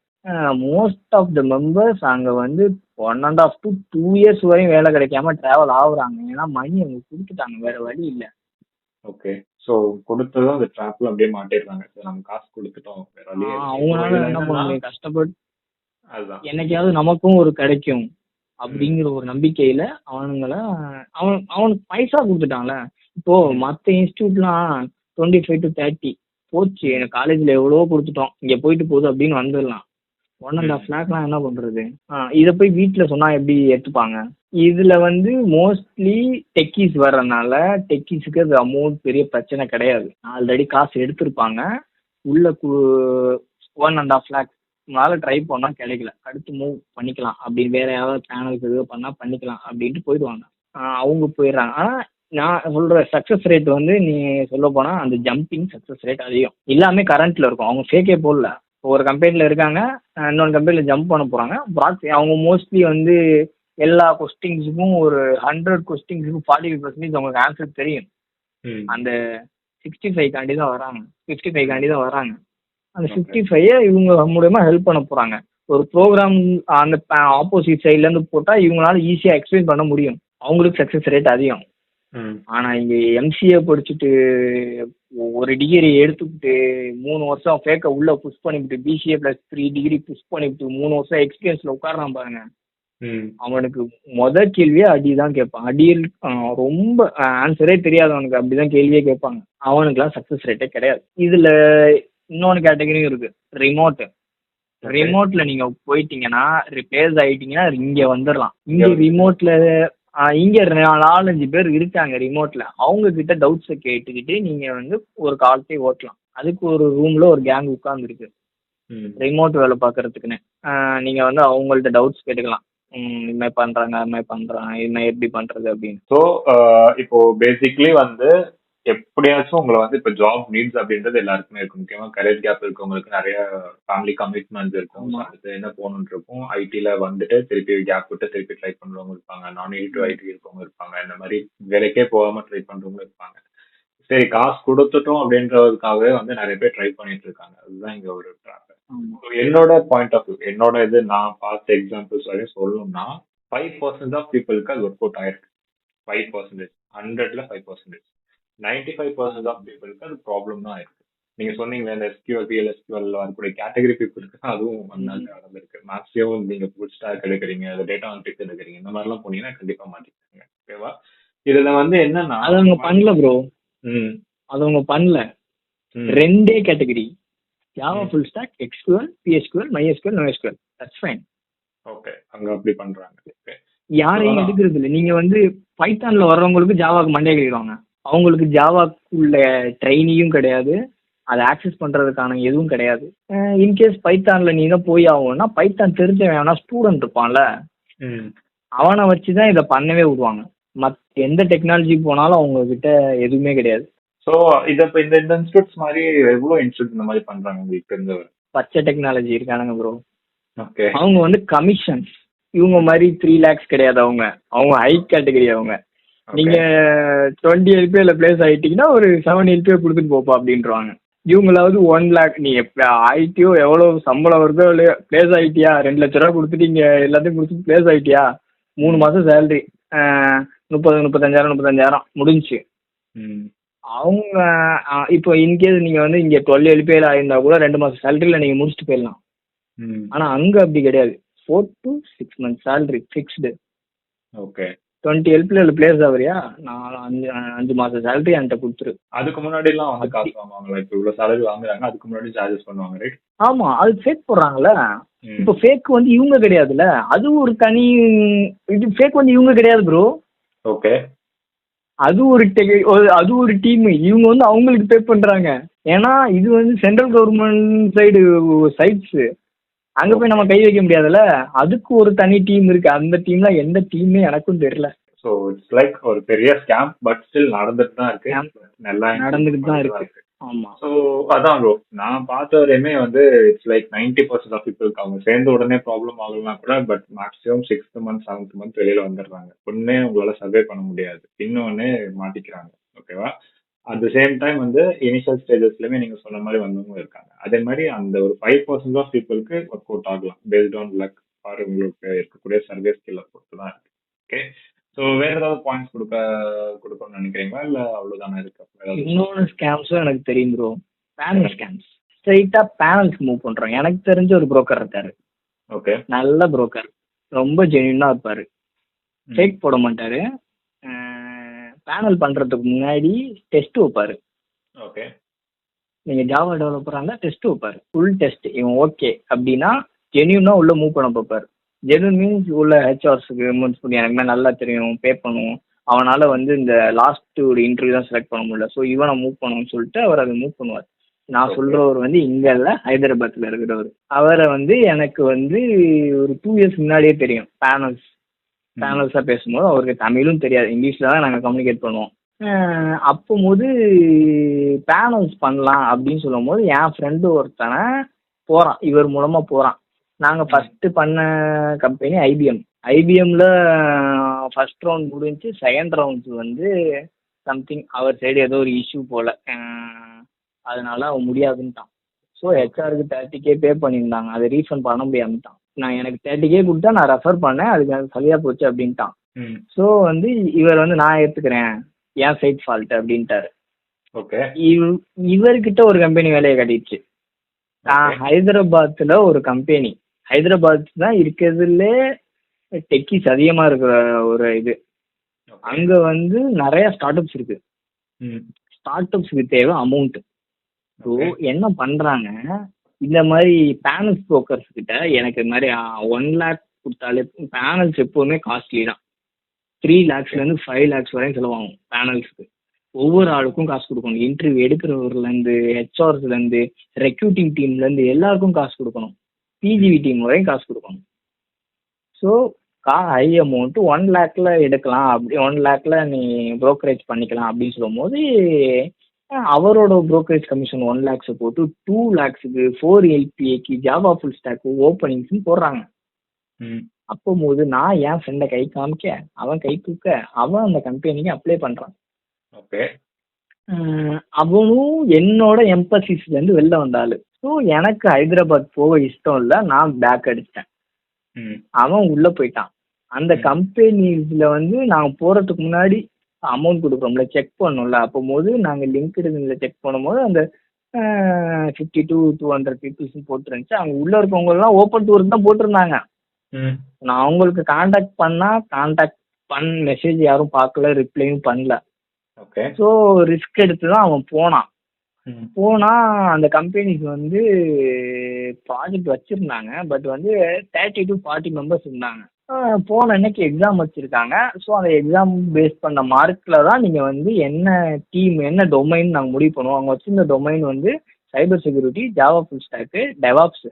மோஸ்ட் ஆஃப் த மெம்பர்ஸ் அங்கே வந்து 1.5 to 2 years வரையும் வேலை கிடைக்காம டிராவல் ஆகுறாங்க. ஏன்னா மணி அவங்க கொடுத்துட்டாங்க, வேற வழி இல்லை. ஓகே. ஸோ கொடுத்ததும் அந்த ட்ராப்ல அப்படியே மாட்டிடுறாங்க. நம்ம காசு கொடுத்துட்டோம், வேற வழி அவங்களால என்ன பண்ண முடியும், கஷ்டப்பட்டு என்னைக்காவது நமக்கும் ஒரு கிடைக்கும் அப்படிங்கிற ஒரு நம்பிக்கையில அவனுக்கு பைசா கொடுத்துட்டான்ல. இப்போ மற்ற இன்ஸ்டியூட்லாம் 25 to 30 போச்சு, எனக்கு காலேஜ்ல எவ்வளவோ கொடுத்துட்டோம், இங்க போயிட்டு போகுது அப்படின்னு வந்துடலாம். 1.5 lakh என்ன பண்றது? இதை போய் வீட்டுல சொன்னா எப்படி ஏத்துப்பாங்க? இதுல வந்து மோஸ்ட்லி டெக்கீஸ் வர்றதுனால டெக்கீஸுக்கு அது அமௌண்ட் பெரிய பிரச்சனை கிடையாது. ஆல்ரெடி காசு எடுத்திருப்பாங்க. உள்ள 1.5 lakh உங்களால ட்ரை பண்ணா கிடைக்கல, அடுத்து மூவ் பண்ணிக்கலாம் அப்படின்னு வேற யாராவது சேனலுக்கு எதுவும் பண்ணா பண்ணிக்கலாம் அப்படின்ட்டு போயிடுவாங்க. அவங்க போயிடுறாங்க. ஆனா நான் சொல்ற சக்சஸ் ரேட் வந்து நீ சொல்ல போனா அந்த ஜம்பிங் சக்சஸ் ரேட் அதிகம். எல்லாமே கரண்ட்ல இருக்கும். அவங்க ஃபேக்கே போடல. ஒரு கம்பெனியில் இருக்காங்க, இன்னொரு கம்பெனியில் ஜம்ப் பண்ண போகிறாங்க. அவங்க மோஸ்ட்லி வந்து எல்லா கொஸ்டின்ஸுக்கும் ஒரு 100 கொஸ்டின்ஸுக்கும் 45% அவங்களுக்கு ஆன்சர் தெரியும். அந்த 65 தான் வராங்க, 55 தான் வராங்க. அந்த 55 இவங்க மூலயமா ஹெல்ப் பண்ண போகிறாங்க. ஒரு ப்ரோக்ராம் அந்த ஆப்போசிட் சைட்லேருந்து போட்டால் இவங்களால ஈஸியாக எக்ஸ்பிளைன் பண்ண முடியும். அவங்களுக்கு சக்ஸஸ் ரேட் அதிகம். ஆனால் இங்கே எம்சிஏ படிச்சுட்டு ஒரு டிகிரி எடுத்துக்கிட்டு 3 வருஷம் ஃபேக்க உள்ள புஷ் பண்ணிவிட்டு BCA + 3 டிகிரி புஷ் பண்ணிவிட்டு 3 வருஷம் எக்ஸ்பீரியன்ஸ்ல உட்காரான் பாருங்க. அவனுக்கு கேள்வியே அடிதான் கேட்பான். அடியில் ரொம்ப ஆன்சரே தெரியாதவனுக்கு அப்படிதான் கேள்வியே கேட்பாங்க. அவனுக்குலாம் சக்சஸ் ரேட்டே கிடையாது. இதுல இன்னொன்று கேட்டகரியும் இருக்கு, ரிமோட்ல நீங்க போயிட்டீங்கன்னா ரிப்ளேஸ் ஆயிட்டீங்கன்னா இங்க வந்துடலாம். இங்க ரிமோட்ல இங்க 4-5 பேர் இருக்காங்க ரிமோட்ல. அவங்க கிட்ட டவுட்ஸை கேட்டுக்கிட்டு நீங்க வந்து ஒரு கால்ட்டே ஓட்டலாம். அதுக்கு ஒரு ரூம்ல ஒரு கேங் உட்கார்ந்து இருக்கு ரிமோட் வேலை பார்க்கறதுக்குன்னு. நீங்க வந்து அவங்கள்ட்ட டவுட்ஸ் கேட்டுக்கலாம். இது மாதிரி பண்றாங்க, அது மாதிரி பண்றாங்க, இது மாதிரி எப்படி பண்றது அப்படின்னு. ஸோ இப்போ பேசிக்லி வந்து எப்படியாச்சும் உங்களை வந்து இப்போ ஜாப் நீட்ஸ் அப்படின்றது எல்லாருக்குமே இருக்கும். முக்கியமாக கரியர் கேப் இருக்கவங்களுக்கு நிறைய ஃபேமிலி கமிட்மெண்ட்ஸ் இருக்கும். அடுத்து என்ன போகணுன்னு இருக்கும். ஐடியில் வந்துட்டு திருப்பி கேப் விட்டு திருப்பி ட்ரை பண்ணுறவங்க இருப்பாங்க. நான் டு ஐடி இருக்கவங்க இருப்பாங்க. இந்த மாதிரி வேலைக்கே போகாமல் ட்ரை பண்ணுறவங்க இருப்பாங்க. சரி, காசு கொடுத்துட்டோம் அப்படின்றதுக்காகவே வந்து நிறைய பேர் ட்ரை பண்ணிட்டு இருக்காங்க. அதுதான் இங்கே ஒரு ட்ராப். என்னோட பாயிண்ட் ஆஃப் வியூ, என்னோட இது நான் பார்த்த எக்ஸாம்பிள்ஸ் வரையும் சொல்லணும்னா 5% ஆஃப் பீப்புளுக்கு அது ஒர்க் அவுட் ஆயிருக்கு. 5%, 100ல 5%. 95% ஆஃப் பீப்புளுக்கு அது ப்ராப்ளம் தான் ஆயிருக்கு. நீங்க சொன்னீங்களே இந்த SQL, PLSQL வரக்கூடிய கேட்டகரி பீப்புளுக்கு அதுவும் நடந்திருக்கு. மேக்ஸிமம் நீங்க ஃபுல் ஸ்டாக் எடுக்கிறீங்க, டேட்டா அனலிட்டிக்ஸ் எடுக்கிறீங்க, இந்த மாதிரிலாம் போனீங்கன்னா கண்டிப்பா மாட்டிக்கிறீங்க. ஓகேவா? இதுல வந்து என்னன்னா அது அவங்க பண்ணல ப்ரோ, ம் அது அவங்க பண்ணல. ம் ரெண்டே கேட்டகரி, ஜாவா ம் full stack, XQL, PSQL, MySQL, NoSQL. That's fine. Okay, அங்க அப்படி பண்றாங்க. ஓகே, யாரையும் எடுக்கிறது இல்லை. நீங்க வந்து பைத்தான்ல வர்றவங்களுக்கு ஜாவாக்கு மண்டே கழிவாங்க. அவங்களுக்கு ஜாவாக்குள்ள ட்ரைனியும் கிடையாது, அதை ஆக்சஸ் பண்றதுக்கான எதுவும் கிடையாது. இன்கேஸ் பைத்தான்ல நீ தான் போய் ஆகும்னா பைத்தான் தெரிஞ்சவன் ஸ்டூடெண்ட் இருப்பான்ல, ம் அவனை வச்சுதான் இதை பண்ணவே விடுவாங்க. மற்ற எந்த டெக்னாலஜி போனாலும் அவங்க கிட்ட எதுவுமே கிடையாது. ஸோ இதை இப்போ இந்த இன்ஸ்டியூட்ஸ் மாதிரி எவ்வளோ இன்ஸ்டியூட் இந்த மாதிரி பண்றாங்க உங்களுக்கு தெரிஞ்சவர்? பச்சை டெக்னாலஜி இருக்கானுங்க ப்ரோ. ஓகே, அவங்க வந்து கமிஷன், இவங்க மாதிரி 3 lakhs கிடையாது. அவங்க அவங்க ஹை கேட்டகரி. அவங்க நீங்க 20 LPA பிளேஸ் ஆயிட்டீங்கன்னா ஒரு 7 LPA கொடுத்துட்டு போப்பா அப்படின்றாங்க. இவங்களாவது 1 lakh, நீ ஆயிட்டியோ எவ்வளவு சம்பளம் வருதோ இல்லையோ, பிளேஸ் ஆயிட்டியா 2 லட்ச ரூபா கொடுத்துட்டு இங்க எல்லாத்தையும் கொடுத்துட்டு பிளேஸ் ஆயிட்டியா, 3 மாசம் சேலரி 35,000 முடிஞ்சுச்சு. அவங்க இப்போ இன்கேஸ் நீங்க வந்து இங்க 12 LPA ஆயிருந்தா கூட 2 மாசம் சேலரியில நீங்க முடிச்சுட்டு போயிடலாம். ஆனா அங்க அப்படி கிடையாது. 4 to 6 months salary fixed. Okay, 20 LPA place ஆகுறியா, நான் 5 மாசம் சேலரி என்கிட்ட கொடுத்துரு. அதுக்கு முன்னாடி எல்லாம் வந்து காசு வாங்குவாங்களா? இப்போ இவ்வளவு சேலரி வாங்குறாங்க, அதுக்கு முன்னாடி சார்ஜஸ் பண்ணுவாங்க, ரைட்? ஆமா, அது ஃபேக் போடுறாங்கல்ல. இப்போ ஃபேக் வந்து இவங்க கிடையாதுல்ல, அது ஒரு தனி இது. ஃபேக் வந்து இவங்க கிடையாது ப்ரோ. ஓகே, அது ஒரு டீம். இவங்க வந்து அவங்களுக்கு பே பண்றாங்க. ஏன்னா இது வந்து சென்ட்ரல் கவர்மெண்ட் சைட்ஸ், அங்க போய் நம்ம கை வைக்க முடியாதுல்ல. அதுக்கு ஒரு தனி டீம் இருக்கு. அந்த டீம்ல எந்த டீம்னு எனக்கும் தெரியல. ஸோ இட்ஸ் லைக் ஒரு பெரிய ஸ்கேம், பட் ஸ்டில் நடந்துட்டு தான் இருக்கு. நல்லா நடந்துட்டு தான் இருக்கு. ஆமா. ஸோ அதான் ப்ரோ, நான் பார்த்த வரையுமே வந்து இட்ஸ் லைக் 90% ஆஃப் பீப்புளுக்கு அவங்க சேர்ந்த உடனே ப்ராப்ளம் ஆகலாம் கூட, but maximum 6th month 7th month வெளியில வந்துடுறாங்க. ஒன்னே உங்களால சர்வே பண்ண முடியாது, இன்னொன்னு மாட்டிக்கிறாங்க. ஓகேவா? அட் த சேம் டைம் வந்து இனிஷியல் ஸ்டேஜஸ்லயுமே நீங்க சொன்ன மாதிரி வந்தவங்க இருக்காங்க. அதே மாதிரி அந்த ஒரு 5% ஆஃப் பீப்புளுக்கு ஒர்க் அவுட் ஆகலாம், பேஸ்ட் ஆன் லக் ஆர் உங்களுக்கு இருக்கக்கூடிய சர்வே ஸ்கில்லை பொறுத்து தான் இருக்கு. ஓகே, ஸோ வேற ஏதாவது பாயிண்ட்ஸ் கொடுக்கணும்னு நினைக்கிறீங்களா, இல்ல அவ்வளவுதானே இருக்கு? இன்னொன்று ஸ்கேம்ஸும் எனக்கு தெரியும் ப்ரோ, பேனல் ஸ்கேம்ஸ். ஸ்ட்ரைட்டா பேனல்ஸ்க்கு மூவ் பண்றோம். எனக்கு தெரிஞ்ச ஒரு புரோக்கர் இருக்காரு. ஓகே, நல்ல புரோக்கர், ரொம்ப ஜென்யூனா இருப்பாரு, ஃபேக் போட மாட்டாரு. பேனல் பண்றதுக்கு முன்னாடி டெஸ்ட் வைப்பாரு. ஓகே, நீங்க ஜாவா டெவலப்பரா இருந்தா டெஸ்ட் வைப்பாரு, ஃபுல் டெஸ்ட். இவன் ஓகே அப்படின்னா ஜென்யூனா உள்ள மூவ் பண்ண பார்ப்பாரு. ஜென்யூன் மீன்ஸ் உள்ள ஹெச்ஆர்ஸுக்கு மூவ்ஸ் பண்ணி எனக்கு நல்லா தெரியும், பே பண்ணுவோம், அவனால வந்து இந்த லாஸ்ட் ஒரு இன்டர்வியூ தான் செலக்ட் பண்ண முடியல, ஸோ இவனை மூவ் பண்ணணும்னு சொல்லிட்டு அவர் அதை மூவ் பண்ணுவார். நான் சொல்றவர் வந்து இங்க இல்ல, ஹைதராபாத்ல இருக்கிறவர். அவரை வந்து எனக்கு வந்து ஒரு 2 years முன்னாடியே தெரியும். பேனல்ஸா பேசும்போது அவருக்கு தமிழும் தெரியாது, இங்கிலீஷ்ல தான் நாங்கள் கம்யூனிகேட் பண்ணுவோம். அப்போது பேனல்ஸ் பண்ணலாம் அப்படின்னு சொல்லும் போது என் ஃப்ரெண்டு ஒருத்தனை போறான், இவர் மூலமா போறான். நாங்கள் ஃபர்ஸ்ட் பண்ண கம்பெனி ஐபிஎம்ல ஃபர்ஸ்ட் ரவுண்ட் முடிஞ்சு, செகண்ட் ரவுண்ட்ஸ் வந்து சம்திங் அவர் சைடு ஏதோ ஒரு இஷ்யூ போல, அதனால அவன் முடியாதுன்ட்டான். ஸோ ஹெச்ஆருக்கு 30K பே பண்ணியிருந்தாங்க, அதை ரீஃபண்ட் பண்ண முடியாமட்டான். நான் எனக்கு 30K கொடுத்தா நான் ரெஃபர் பண்ணேன், அதுக்கு எனக்கு சரியா போச்சு அப்படின்ட்டான். ஸோ வந்து இவர் வந்து நான் ஏற்றுக்கிறேன், ஏன் சைட் ஃபால்ட் அப்படின்ட்டாரு. ஓகே, இவர்கிட்ட ஒரு கம்பெனி வேலையை கட்டிடுச்சு. ஹைதராபாத்ல ஒரு கம்பெனி, ஹைதராபாத் தான் இருக்கிறதுல டெக்கிஸ் அதிகமா இருக்கிற ஒரு இது. அங்க வந்து நிறைய ஸ்டார்ட் அப்ஸ் இருக்கு. ஸ்டார்ட் அப்ஸ்க்கு தேவை அமௌண்ட். ஸோ என்ன பண்றாங்க, இந்த மாதிரி பேனல்ஸ் புரோக்கர்ஸ் கிட்ட எனக்கு இது மாதிரி 1 lakh கொடுத்தாலே, பேனல்ஸ் எப்போதுமே காஸ்ட்லி தான். 3 lakhsலேருந்து 5 lakhs வரையும் செலவாகும் பேனல்ஸ்க்கு. ஒவ்வொரு ஆளுக்கும் காசு கொடுக்கணும், இன்டர்வியூ எடுக்கிறவர்லேருந்து ஹெச்ஆர்ஸ்லேருந்து ரெக்ரூட்டிங் டீம்லேருந்து எல்லாருக்கும் காசு கொடுக்கணும், பிஜிவி டீம் வரையும் காசு கொடுக்கணும். ஸோ ஹை அமௌண்ட் 1 lakhல எடுக்கலாம், அப்படி 1 lakhல நீ ப்ரோக்கரேஜ் பண்ணிக்கலாம் அப்படின்னு சொல்லும் போது அவரோட ப்ரோக்கரேஜ் கமிஷன் 1 lakhs போட்டு 2 lakhsக்கு 4 LPAக்கு ஜாவா ஃபுல் ஸ்டாக் ஓப்பனிங்ஸ் போடுறாங்க. அப்போது நான் என் ஃப்ரெண்டை கை காமிக்க, அவன் கை தூக்க, அவன் அந்த கம்பெனிக்கு அப்ளை பண்றான். ஓகே, அவனும் என்னோட எம்பசிஸ்ல இருந்து வெளில வந்தாலு. ஸோ எனக்கு ஹைதராபாத் போக இஷ்டம் இல்லை, நான் பேக் அடிச்சிட்டேன். அவன் உள்ள போயிட்டான். அந்த கம்பெனிஸ்ல வந்து நாங்கள் போகிறதுக்கு முன்னாடி அமௌண்ட் கொடுக்குறோம்ல, செக் பண்ணோம்ல, அப்போது நாங்கள் லிங்க்டின்ல செக் பண்ணும்போது அந்த 50 to 200 பீப்புள்ஸ் போட்டுருந்துச்சு. அங்கே உள்ளே இருக்கவங்கலாம் ஓப்பன் டூருக்கு தான் போட்டிருந்தாங்க. நான் அவங்களுக்கு காண்டாக்ட் மெசேஜ் யாரும் பார்க்கல, ரிப்ளையும் பண்ணல. ஓகே. ஸோ ரிஸ்க் எடுத்து தான் அவன் போனான். அந்த கம்பெனிக்கு வந்து ப்ராஜெக்ட் வச்சிருந்தாங்க. பட் வந்து 30 to 40 மெம்பர்ஸ் இருந்தாங்க. போன அன்னைக்கு எக்ஸாம் வச்சிருக்காங்க. ஸோ அந்த எக்ஸாம் பேஸ் பண்ண மார்க்கில் தான் நீங்கள் வந்து என்ன டீம் என்ன டொமைன் நாங்கள் முடிவு பண்ணுவோம். அவங்க வச்சிருந்த டொமைன் வந்து cyber security, Java full stack, DevOps.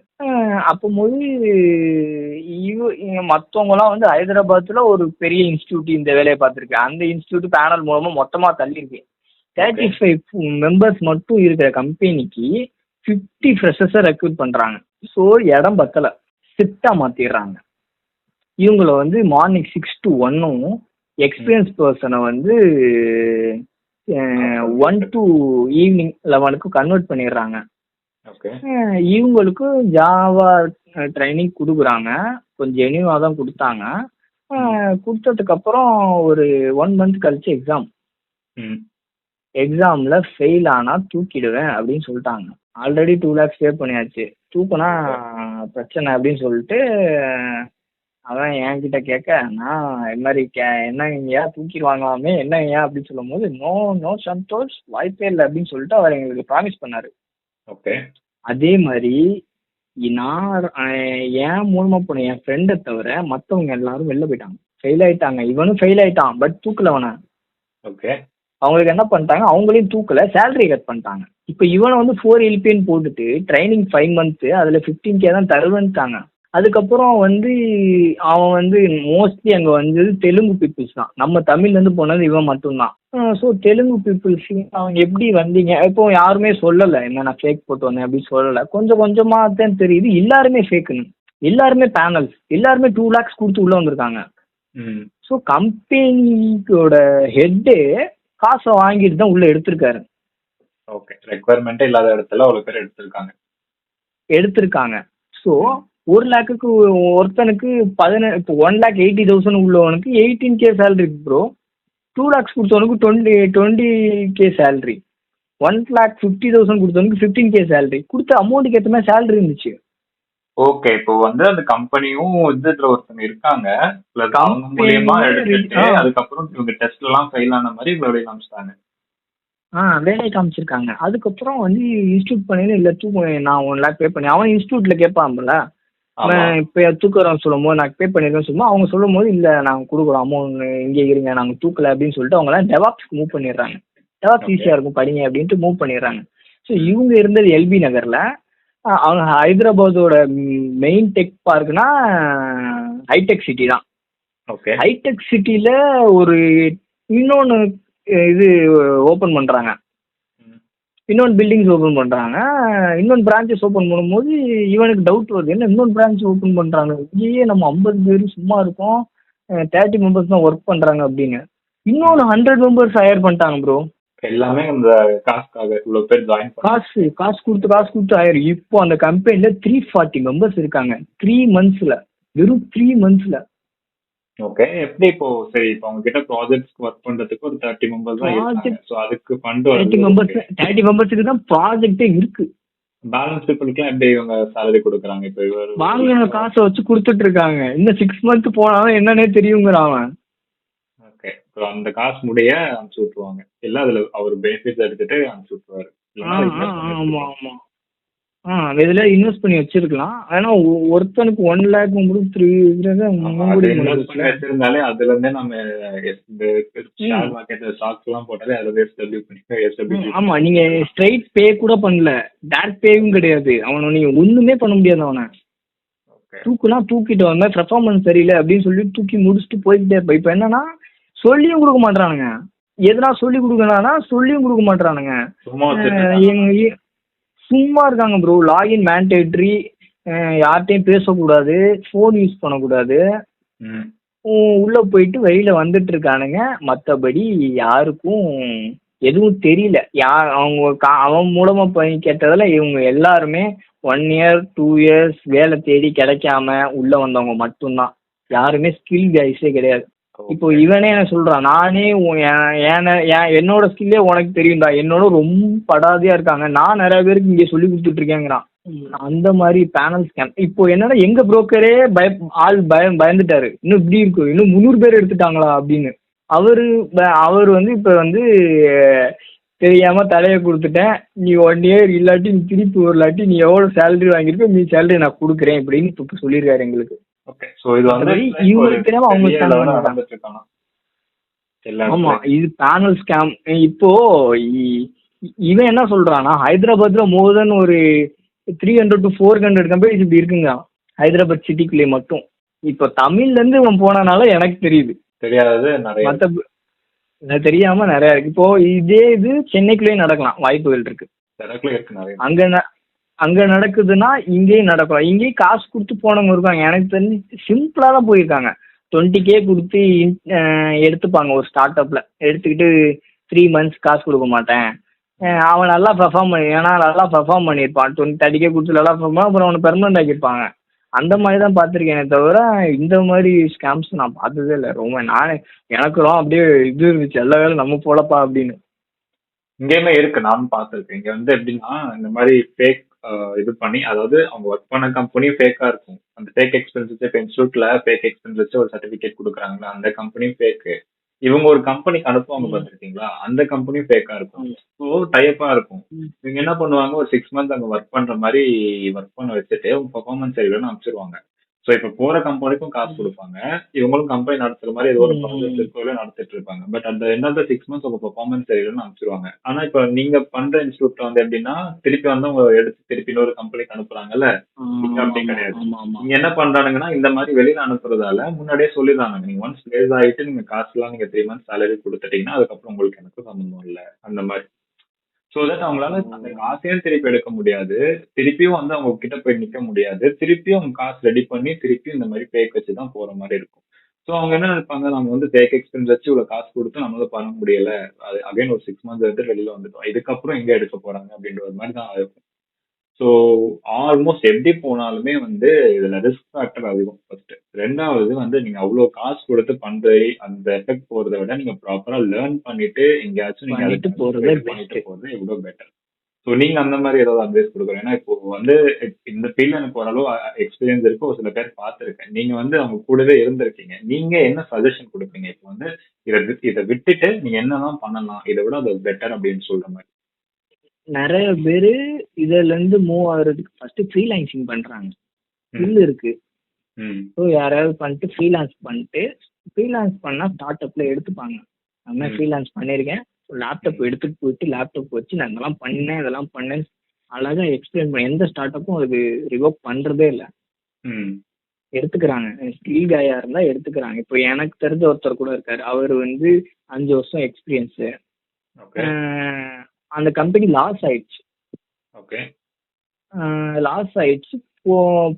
அப்போது மற்றவங்களாம் வந்து ஹைதராபாத்தில் ஒரு பெரிய இன்ஸ்டியூட் இந்த வேலையை பார்த்துருக்கு. அந்த இன்ஸ்டியூட் பேனல் மூலமாக மொத்தமாக தள்ளியிருக்கு. 35 மெம்பர்ஸ் மட்டும் இருக்கிற கம்பெனிக்கு 50 ஃப்ரெஷர்ஸை ரெக்ரூட் பண்ணுறாங்க. ஸோ இடம் பத்தலை, ஷிஃப்டாக மாற்றிடுறாங்க. இவங்கள வந்து மார்னிங் 6 to 1 எக்ஸ்பீரியன்ஸ் பர்சனை வந்து 1 to ஈவினிங் 11 கன்வெர்ட் பண்ணிடுறாங்க. இவங்களுக்கு ஜாவா ட்ரைனிங் கொடுக்குறாங்க. கொஞ்சம் ஜெனியூவாக தான் கொடுத்தாங்க. கொடுத்ததுக்கப்புறம் ஒரு 1 month கழிச்சு எக்ஸாமில் ஃபெயில் ஆனால் தூக்கிடுவேன் அப்படின்னு சொல்லிட்டாங்க. ஆல்ரெடி 2 lakhs பே பண்ணியாச்சு. தூக்குனா பிரச்சனை அப்படின்னு சொல்லிட்டு அவன் என்கிட்ட கேட்க, நான் இது மாதிரி என்னங்கய்யா தூக்கிடுவாங்களாமே, என்னங்கய்யா அப்படின்னு சொல்லும் போது, நோ சந்தோஷ், வாய்ப்பே இல்லை அப்படின்னு சொல்லிட்டு அவர் எங்களுக்கு ப்ராமிஸ் பண்ணாரு. ஓகே. அதே மாதிரி நான் என் மூலமா போன என் ஃப்ரெண்டை தவிர மற்றவங்க எல்லாரும் வெளில போயிட்டாங்க, ஃபெயில் ஆயிட்டாங்க. இவனும் ஃபெயில் ஆயிட்டான், பட் தூக்கல அவனை. ஓகே. அவங்களுக்கு என்ன பண்ணிட்டாங்க, அவங்களையும் தூக்கல, சேலரி கட் பண்ணிட்டாங்க. இப்போ இவனை வந்து 4 LPN போட்டுட்டு ட்ரைனிங் 5 months அதில் 15K தான் தருவேன்ட்டாங்க. அதுக்கப்புறம் வந்து அவன் வந்து மோஸ்ட்லி அங்கே வந்து தெலுங்கு பீப்புள்ஸ் தான். நம்ம தமிழ்லேருந்து போனது இவன் மட்டும்தான். ஸோ தெலுங்கு பீப்புள்ஸ் அவங்க எப்படி வந்தீங்க, இப்போ யாருமே சொல்லலை என்ன நான் ஃபேக் போட்டு வந்தேன் அப்படின்னு சொல்லலை. கொஞ்சம் கொஞ்சமாக தான் தெரியுது எல்லாருமே ஃபேக்குன்னு. எல்லாருமே பேனல்ஸ், எல்லாருமே 2 lakhs கொடுத்து உள்ளே வந்திருக்காங்க. ஸோ கம்பெனியோட ஹெட்டே காசை வாங்கிட்டு தான் உள்ளே எடுத்திருக்காரு. ஓகே. ரெக்குவயர்மெண்ட்டே இல்லாத இடத்துல அவ்வளோ பேர் எடுத்திருக்காங்க. ஸோ 1 lakhக்கு ஒருத்தனுக்கு இப்போ 1,80,000 உள்ளவனுக்கு 18K salary bro. 2 lakhs கொடுத்தவனுக்கு 20K salary. 1,50,000 கொடுத்தவனுக்கு 15K salary. கொடுத்த அமௌண்ட்டுக்கு ஏற்ற மாதிரி சேலரி இருந்துச்சு. ஓகே. இப்போ வந்து அந்த கம்பெனியும் இதுல ஒருத்தங்க இருக்காங்க, அதுக்கப்புறம் இவங்க டெஸ்ட் எல்லாம் ஃபெயில் ஆன மாதிரி வேலையை காமிச்சிட்டாங்க. வேலையை காமிச்சிருக்காங்க. அதுக்கப்புறம் வந்து இன்ஸ்டியூட் பண்ணி இல்லை நான் 1 lakh பே பண்ணி, அவன் இன்ஸ்டியூட்ல கேட்பான்ல, இப்போ தூக்குறோம் சொல்லும் போது நான் பே பண்ணிருக்கேன்னு சொல்லும்போது அவங்க சொல்லும் போது இல்லை நாங்கள் கொடுக்குறோம் அமௌண்ட், இங்கே இருங்க நாங்கள் தூக்கலை அப்படின்னு சொல்லிட்டு அவங்களாம் டெவாப்ஸ்க்கு மூவ் பண்ணிடுறாங்க. டெவாப்ஸ் ஈஸியாக இருக்கும் படிங்க அப்படின்ட்டு மூவ் பண்ணிடுறாங்க. ஸோ இவங்க இருந்தது எல்பி நகரில். அவங்க ஹைதராபாத்தோட மெயின் டெக் பார்க்னா ஹைடெக் சிட்டி தான். ஓகே. ஹைடெக் சிட்டியில் ஒரு இன்னொன்று இது ஓப்பன் பண்ணுறாங்க, இன்னொன்று பில்டிங்ஸ் ஓப்பன் பண்ணுறாங்க, இன்னொன்று பிரான்ச்சஸ் ஓப்பன் பண்ணும்போது இவனுக்கு டவுட் வருது, என்ன இன்னொன்று பிரான்ச் ஓப்பன் பண்ணுறாங்க, இங்கேயே நம்ம 50 பேர் சும்மா இருக்கோம், 30 மெம்பர்ஸ் தான் ஒர்க் பண்ணுறாங்க அப்படின்னு. இன்னொன்று 100 மெம்பர்ஸ் ஹையர் பண்ணிட்டாங்க ப்ரோ. எல்லாமே அந்த காசுக்காக இவ்வளோ பேர் ஜாயின் காசு கொடுத்து ஹையர். இப்போ அந்த கம்பெனியில் 340 மெம்பர்ஸ் இருக்காங்க 3 monthsல, வெறும் 3 monthsல. ஓகே. எப்படி இப்போ சரி, இப்போ அவங்க கிட்ட ப்ராஜெக்ட்ஸ்க்கு ஒர்க் பண்றதுக்கு ஒரு 30 மெம்பர்ஸ் தான் இருக்காங்க. சோ அதுக்கு ஃபண்ட் 30 மெம்பர்ஸ்க்கு தான் ப்ராஜெக்ட்டே இருக்கு. பேலன்ஸ் பீப்புளுக்கு எப்படி இவங்க salary கொடுக்குறாங்க? இப்போ இவர் வாங்குன காசை வச்சு கொடுத்துட்டு இருக்காங்க. இன்னும் 6 months போனாலும் என்னன்னே தெரியுங்கிறான். ஓகே. ஸோ அந்த காசு முடிய அனுப்பிச்சு விட்டுருவாங்க, இல்லை அதில் அவர் பெனிஃபிட்ஸ் எடுத்துட்டு அனுப்பிச்சு விட்டுருவாரு. ஆமா இதுல இன்வெஸ்ட் பண்ணி வச்சிருக்கலாம். ஆனா ஒருத்தனுக்கு 1 lakh வச்சிருந்தாலே அதுல இருந்தே நம்ம ஷேர் மார்க்கெட்ல ஸ்டாக்ஸ் எல்லாம் போட்டாலே அதுல எஸ்டபிள்யூ. ஆமா, நீங்க ஸ்ட்ரைட் பே கூட பண்ணல, டைரக்ட் பேவும் கிடையாது. அவனை நீங்க ஒண்ணுமே பண்ண முடியாது. அவனை தூக்கிட்டு வந்தா பெர்ஃபார்மன்ஸ் சரியில்லை அப்படின்னு சொல்லி தூக்கி முடிச்சுட்டு போய்கிட்டே இருப்ப. இப்ப என்னன்னா சொல்லியும் கொடுக்க மாட்டானுங்க. எதனா சொல்லி கொடுக்கணும்னா சொல்லியும் கொடுக்க மாட்டானுங்க, சும்மா இருக்காங்க ப்ரோ. லாகின் மேண்டேட்ரி, யார்கிட்டையும் பேசக்கூடாது, ஃபோன் யூஸ் பண்ணக்கூடாது, உள்ள போயிட்டு வெளியில வந்துட்டு இருக்கானுங்க. மற்றபடி யாருக்கும் எதுவும் தெரியல. அவன் மூலமா போய் கேட்டதில் இவங்க எல்லாருமே 1 year 2 years வேலை தேடி கிடைக்காம உள்ள வந்தவங்க மட்டும்தான். யாருமே ஸ்கில் கைஸே கிடையாது. இப்போ இவனே என்ன சொல்றான், நானே என்னோட ஸ்கில்லே உனக்கு தெரியும்டா, என்னோட ரொம்ப படாதியா இருக்காங்க, நான் நிறைய பேருக்கு இங்கே சொல்லி கொடுத்துட்டு இருக்கேங்கிறான். அந்த மாதிரி பேனல் ஸ்கேம். இப்போ என்னன்னா எங்க புரோக்கரே பயந்துட்டாரு, இன்னும் இப்படி இருக்கு, இன்னும் 300 பேர் எடுத்துட்டாங்களா அப்படின்னு. அவர் வந்து இப்ப வந்து தெரியாம தலையை கொடுத்துட்டேன், நீ 1 இயர் இல்லாட்டி நீ திருப்பி வரலாட்டி நீ எவ்வளவு சேலரி வாங்கியிருக்க நீ சேலரி நான் கொடுக்குறேன் இப்படின்னு இப்ப சொல்லியிருக்காரு எங்களுக்கு. இவங்களுக்கு தெரியாம அவங்க ஆமா இது பேனல் ஸ்கேம். இப்போ இவன் என்ன சொல்றான்னா ஹைதராபாத்ல மோர் தென் ஒரு 300 to 400 கம்பெனிஸ் இப்படி இருக்குங்க ஹைதராபாத் சிட்டிக்குள்ளே மட்டும். இப்போ தமிழ்ல இருந்து இவன் போனனால எனக்கு தெரியுது, தெரியாதது தெரியாம நிறைய இருக்கு. இப்போ இதே இது சென்னைக்குள்ளேயே நடக்கலாம் வாய்ப்புகள் இருக்கு. அங்க நடக்குதுன்னா இங்கேயும் நடக்கலாம். இங்கேயும் காசு கொடுத்து போனவங்க இருக்காங்க, எனக்கு தெரிஞ்சு சிம்பிளா தான் போயிருக்காங்க. 20K கொடுத்து எடுத்துப்பாங்க ஒரு ஸ்டார்ட் அப்ல, எடுத்துக்கிட்டு 3 months காசு கொடுக்க மாட்டேன், அவன் நல்லா பெர்ஃபார்ம் பண்ணியிருப்பான். 30K கொடுத்து நல்லா பெர்ஃபார்ம் அப்புறம் அவனை பெர்மனன்ட் ஆக்கியிருப்பாங்க. அந்த மாதிரி தான் பார்த்துருக்கேனே தவிர இந்த மாதிரி ஸ்கேம்ஸ் நான் பார்த்ததே இல்லை. ரொம்ப எனக்கும் அப்படியே இது இருந்துச்சு, எல்லா வேலை நம்ம போலப்பா அப்படின்னு. இங்கேயுமே இருக்கு, நானும் பார்த்துருக்கேன். இங்க வந்து எப்படின்னா இந்த மாதிரி ஃபேக் இது பண்ணி, அதாவது அவங்க ஒர்க் பண்ண கம்பெனியும் ஃபேக்கா இருக்கும். அந்த ஃபேக் எக்ஸ்பென்சஸ் இப்போ இன்ஸ்டியூட்ல ஃபேக் எக்ஸ்பென்ஸ் வச்சு ஒரு சர்டிஃபிகேட் கொடுக்குறாங்களா, அந்த கம்பெனியும் ஃபேக்கு. இவங்க ஒரு கம்பெனிக்கு அனுப்புவாங்க பார்த்துருக்கீங்களா, அந்த கம்பெனியும் ஃபேக்கா இருக்கும். ஸோ டைப்பா இருக்கும். இவங்க என்ன பண்ணுவாங்க, ஒரு 6 months அங்க ஒர்க் பண்ற மாதிரி ஒர்க் பண்ண வச்சுட்டு உங்க பெர்ஃபார்மன்ஸ் சரியில்லைன்னு அனுப்பிச்சிருவாங்க. ஸோ இப்போ போற கம்பெனிக்கும் காசு கொடுப்பாங்க, இவங்களும் கம்பெனி நடத்துற மாதிரி ஏதோ ஒரு ப்ராசஸ் நடத்திட்டு இருப்பாங்க. பட் அந்த எண்ட் ஆஃப் த 6 months உங்க பெர்ஃபார்மன்ஸ் சரியில்லைன்னு அனுப்பிச்சிருவாங்க. ஆனா இப்போ நீங்க பண்ற இன்ஸ்டியூட்ல வந்து எப்படின்னா திருப்பி வந்து உங்க எடுத்து திருப்பி இன்னொரு கம்பெனிக்கு அனுப்புறாங்கல்ல, அப்படி கிடையாது. நீங்க என்ன பண்றாங்கன்னா இந்த மாதிரி வெளியில அனுப்புறதால முன்னாடியே சொல்லிடுறாங்க, நீங்க ஒன்ஸ் பிளேஸ் ஆயிட்டு நீங்க காசுலாம் நீங்க 3 months சேலரி கொடுத்துட்டீங்கன்னா அதுக்கப்புறம் உங்களுக்கு எனக்கு சம்பந்தம் இல்லை அந்த மாதிரி. ஸோ தட் அவங்களால அந்த காசையும் திருப்பி எடுக்க முடியாது, திருப்பியும் வந்து அவங்க கிட்ட போய் நிக்க முடியாது, திருப்பியும் அவங்க காசு ரெடி பண்ணி திருப்பியும் இந்த மாதிரி பேக் வச்சு தான் போற மாதிரி இருக்கும். ஸோ அவங்க என்ன நினைப்பாங்க, நம்ம வந்து பேக் எக்ஸ்பென்ஸ் வச்சு இவ்வளவு காசு கொடுத்து நம்மளால பண்ண முடியல, அது அகைன் ஒரு 6 months வந்து வெளியில வந்துட்டோம், இதுக்கப்புறம் எங்க எடுக்க போறாங்க அப்படின்ற ஒரு மாதிரி தான் இருக்கும். ஸோ ஆல்மோஸ்ட் எப்படி போனாலுமே வந்து இதுல ரிஸ்க் ஃபேக்டர் அதிகம் ஃபர்ஸ்ட். ரெண்டாவது வந்து நீங்க அவ்வளவு காசு கொடுத்து பண்ற அந்த எஃபெக்ட் போறதை விட நீங்க ப்ராப்பரா லேர்ன் பண்ணிட்டு எங்கேயாச்சும் நீங்க பண்ணிட்டு போறது எவ்வளவு பெட்டர். ஸோ நீங்க அந்த மாதிரி ஏதாவது அட்வைஸ் கொடுக்குறேன். ஏன்னா இப்போ வந்து இந்த ஃபீல்ட்ல எனக்கு ஓரளவு எக்ஸ்பீரியன்ஸ் இருக்கு, ஒரு சில பேர் பார்த்துருக்கேன், நீங்க வந்து அவங்க கூடவே இருந்திருக்கீங்க, நீங்க என்ன சஜஷன் கொடுப்பீங்க இப்போ வந்து இதை விட்டுட்டு நீங்க என்னதான் பண்ணலாம், இதை விட அது பெட்டர் அப்படின்னு சொல்ற மாதிரி? நிறைய பேரு இதுல இருந்து மூவ் ஆகுறதுக்கு ஃபர்ஸ்ட் ஃப்ரீலான்சிங் பண்றாங்க, ஸ்கில் இருக்கு. ஸோ யாராவது பண்ணிட்டு ஃப்ரீலான்ஸ் பண்ணா ஸ்டார்ட் அப்ல எடுத்துப்பாங்க. நான் ஃப்ரீலான்ஸ் பண்ணியிருக்கேன், லேப்டாப் எடுத்துட்டு போயிட்டு லேப்டாப் வச்சு நான் இதெல்லாம் பண்ணேன் இதெல்லாம் பண்ணேன் அழகா எக்ஸ்பிளைன் பண்ண, எந்த ஸ்டார்ட் அப்பும் அது ரிவோக் பண்றதே இல்லை, எடுத்துக்கிறாங்க. ஸ்கில் காயா இருந்தா எடுத்துக்கிறாங்க. இப்போ எனக்கு தெரிஞ்ச ஒருத்தர் கூட இருக்காரு, அவர் வந்து 5 வருஷம் எக்ஸ்பீரியன்ஸ், அந்த கம்பெனி லாஸ் ஆயிடுச்சு.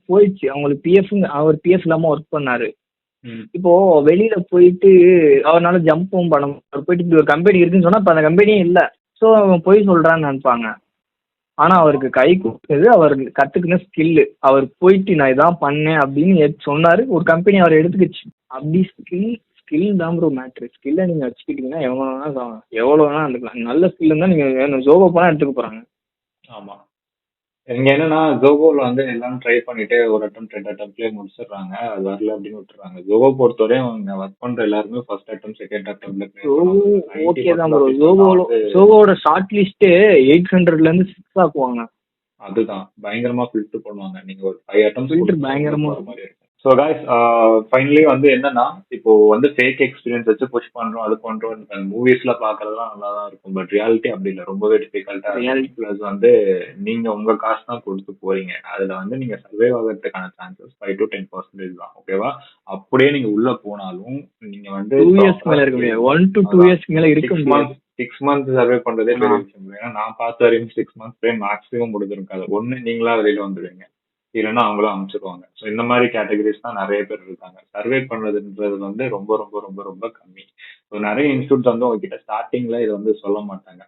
போயிடுச்சு அவங்களுக்கு பிஎஃப், அவர் பிஎஃப் இல்லாம ஒர்க் பண்ணாரு. இப்போ வெளியில போயிட்டு அவரால் ஜம்பும் பண்ண, அவர் போயிட்டு இப்படி ஒரு கம்பெனி இருக்குன்னு சொன்னா இப்ப அந்த கம்பெனியே இல்லை. ஸோ அவன் போய் சொல்றான்னு நினைப்பாங்க. ஆனா அவருக்கு கை கொடுத்தது அவர் கத்துக்கின ஸ்கில்லு. அவர் போயிட்டு நான் இதான் பண்ணேன் அப்படின்னு சொன்னாரு, ஒரு கம்பெனி அவர் எடுத்துக்கிச்சு. அப்படி ஸ்கில் தான் ப்ரோ மேட்ரு. ஸ்கில்லை நீங்க வச்சுக்கிட்டீங்கன்னா எவ்வளவு வேணா எடுத்துக்கலாம். நல்ல ஸ்கில் இருந்தா நீங்க ஜோபோ போனா எடுத்துக்க போறாங்க. ஆமா, இங்க என்னன்னா ஜோகோல வந்து எல்லாம் ட்ரை பண்ணிட்டு ஒரு அட்டம் 2 அட்டம்ப்ட்லயே முடிச்சிடுறாங்க, அது வரல அப்படின்னு விட்டுறாங்க. ஜோகோ பொறுத்தவரையும் அவங்க ஒர்க் பண்ற எல்லாருமே ஃபர்ஸ்ட் அட்டம் செகண்ட் அட்டம்ப்ட்ல ஓகே தான் ப்ரோ. ஜோகோவோட ஷார்ட் லிஸ்ட் 800ல இருந்து 6 ஆக்குவாங்க. அதுதான் பயங்கரமா ஃபில்டர் பண்ணுவாங்க. நீங்க ஒரு 5 அட்டம்ப்ட் ஃபில்டர் பயங்கரமா மாதிரி இருக்கும். ஸோ கைஸ் ஃபைனலி வந்து என்னன்னா இப்போ வந்து ஃபேக் எக்ஸ்பீரியன்ஸ் வச்சு புஷ் பண்றோம் அது பண்றோம், மூவிஸ்ல பாக்குறதுலாம் நல்லா தான் இருக்கும், பட் ரியாலிட்டி அப்படி இல்லை, ரொம்பவே டிஃபிகல்ட்டா இருக்கும். பிளஸ் வந்து நீங்க உங்க காசு தான் கொடுத்து போறீங்க, அதுல வந்து நீங்க சர்வைவ் ஆகிறதுக்கான சான்சஸ் 5 to 10% தான். ஓகேவா? அப்படியே நீங்க உள்ள போனாலும் நீங்க வந்து 2 years மேல இருக்க முடியாது, 1 to 2 years மேல இருக்க முடியாது. 6 months சர்வே பண்றதே பெரிய விஷயம். ஏன்னா நான் பார்த்த வரையும் 6 months மேக்ஸிமம் முடிஞ்சிருக்காது. ஒண்ணு நீங்களா வெளியில வந்துடுவீங்க, இல்லைன்னா அவங்களும் அமைச்சிருவாங்க. ஸோ இந்த மாதிரி கேட்டகரிஸ் தான் நிறைய பேர் இருக்காங்க. சர்வே பண்றதுன்றது வந்து ரொம்ப ரொம்ப ரொம்ப ரொம்ப கம்மி. ஸோ நிறைய இன்ஸ்டியூட்ஸ் வந்து உங்ககிட்ட ஸ்டார்டிங்ல இதை வந்து சொல்ல மாட்டாங்க.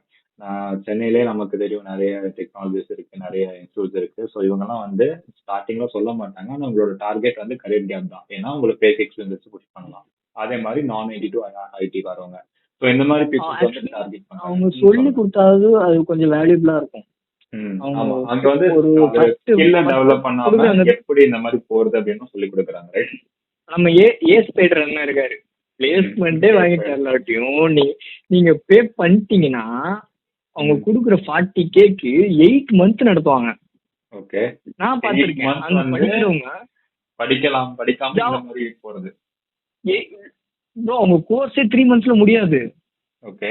சென்னையிலே நமக்கு தெரியும் நிறைய டெக்னாலஜிஸ் இருக்கு, நிறைய இன்ஸ்டியூட்ஸ் இருக்கு. ஸோ இவங்கெல்லாம் வந்து ஸ்டார்டிங்ல சொல்ல மாட்டாங்க. ஆனா உங்களோட டார்கெட் வந்து கரியர் கேப் தான். ஏன்னா உங்களுக்கு பேக் எக்ஸ்பீரியன்ஸ் வச்சு புஷ் பண்ணலாம். அதே மாதிரி நான் ஐடி டு ஐடி வரவங்க. ஸோ இந்த மாதிரி பீப்புள்ஸ் வந்து ஆக்சுவலி டார்கெட் பண்றாங்க. அவங்க சொல்லி கொடுத்தாவது அது கொஞ்சம் வேல்யூபிளா இருக்கும். அவங்க ஆமா. அங்க வந்து ஒரு ஸ்கில்ல 10 டெவலப் பண்ணாம கொடுக்குறாங்க. எப்படி இந்த மாதிரி போறது அப்படின்னு சொல்லி கொடுக்குறாங்க, ரைட்? நம்ம ஸ்பைடர் என்ன இருக்காரு, பிளேஸ்மெண்ட்டே வாங்கி தரலாட்டியும் நீங்க பே பண்ணிட்டீங்கன்னா அவங்க கொடுக்குற 40K 8 மந்த் நடத்துவாங்க. ஓகே. நான் பார்த்திருக்கேன். அந்த படிக்கிறவங்க படிக்கலாம், படிக்காம இந்த மாதிரி போறது. அவங்க கோர்ஸே 3 monthsல முடியாது. ஓகே.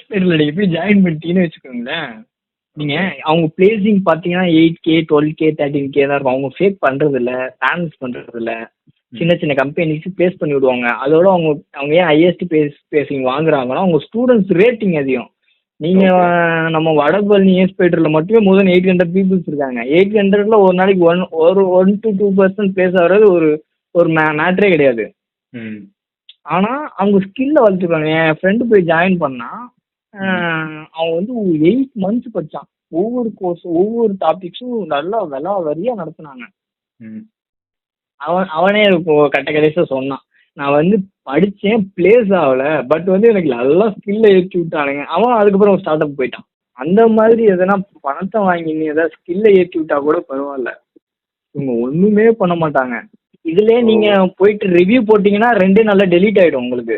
ஸ்பைடர்ல நீங்க போய் ஜாயின் பண்ணிட்டீங்கன்னு வச்சுக்கோங்களேன், நீங்க அவங்க பிளேசிங் பாத்தீங்கன்னா 8K 12K 13K தான் இருக்கும். அவங்க ஃபேக் பண்றது இல்ல, பேலன்ஸ் பண்றது இல்ல. சின்ன சின்ன கம்பெனிக்கு பேஸ் பண்ணி விடுவாங்க. அதோட அவங்க ஏன் ஹையஸ்ட் பேசிங் வாங்குறாங்கன்னா அவங்க ஸ்டூடெண்ட்ஸ் ரேட்டிங் அதிகம். நீங்க நம்ம வடபழனி ஸ்பைடர்ல மட்டுமே more than 800 பீப்புள்ஸ் இருக்காங்க. 800ல ஒரு நாளைக்கு 1 to 2% பேச வர்றது ஒரு மேட்டரே கிடையாது. ஆனா அவங்க ஸ்கில்ல வளர்த்துருக்காங்க. என் ஃப்ரெண்டு போய் ஜாயின் பண்ணா, அவன் வந்து 8 months படிச்சான். ஒவ்வொரு கோர்ஸ் ஒவ்வொரு டாபிக்ஸும் நல்லா வரியா நடத்துனாங்க. அவனே இப்போ கட்ட கடைசியா சொன்னான், நான் வந்து படிச்சேன், பிளேஸ் ஆகல, பட் வந்து எனக்கு நல்லா ஸ்கில்ல ஏற்றி விட்டானுங்க. அவன் அதுக்கப்புறம் ஸ்டார்ட் அப் போயிட்டான். அந்த மாதிரி எதனா பணத்தை வாங்கி நீ ஏதாவது ஸ்கில்ல ஏற்றி விட்டா கூட பரவாயில்ல, இவங்க ஒண்ணுமே பண்ண மாட்டாங்க. இதுலயே நீங்க போயிட்டு ரிவ்யூ போட்டீங்கன்னா 2 நாள்ல டெலீட் ஆயிடும் உங்களுக்கு.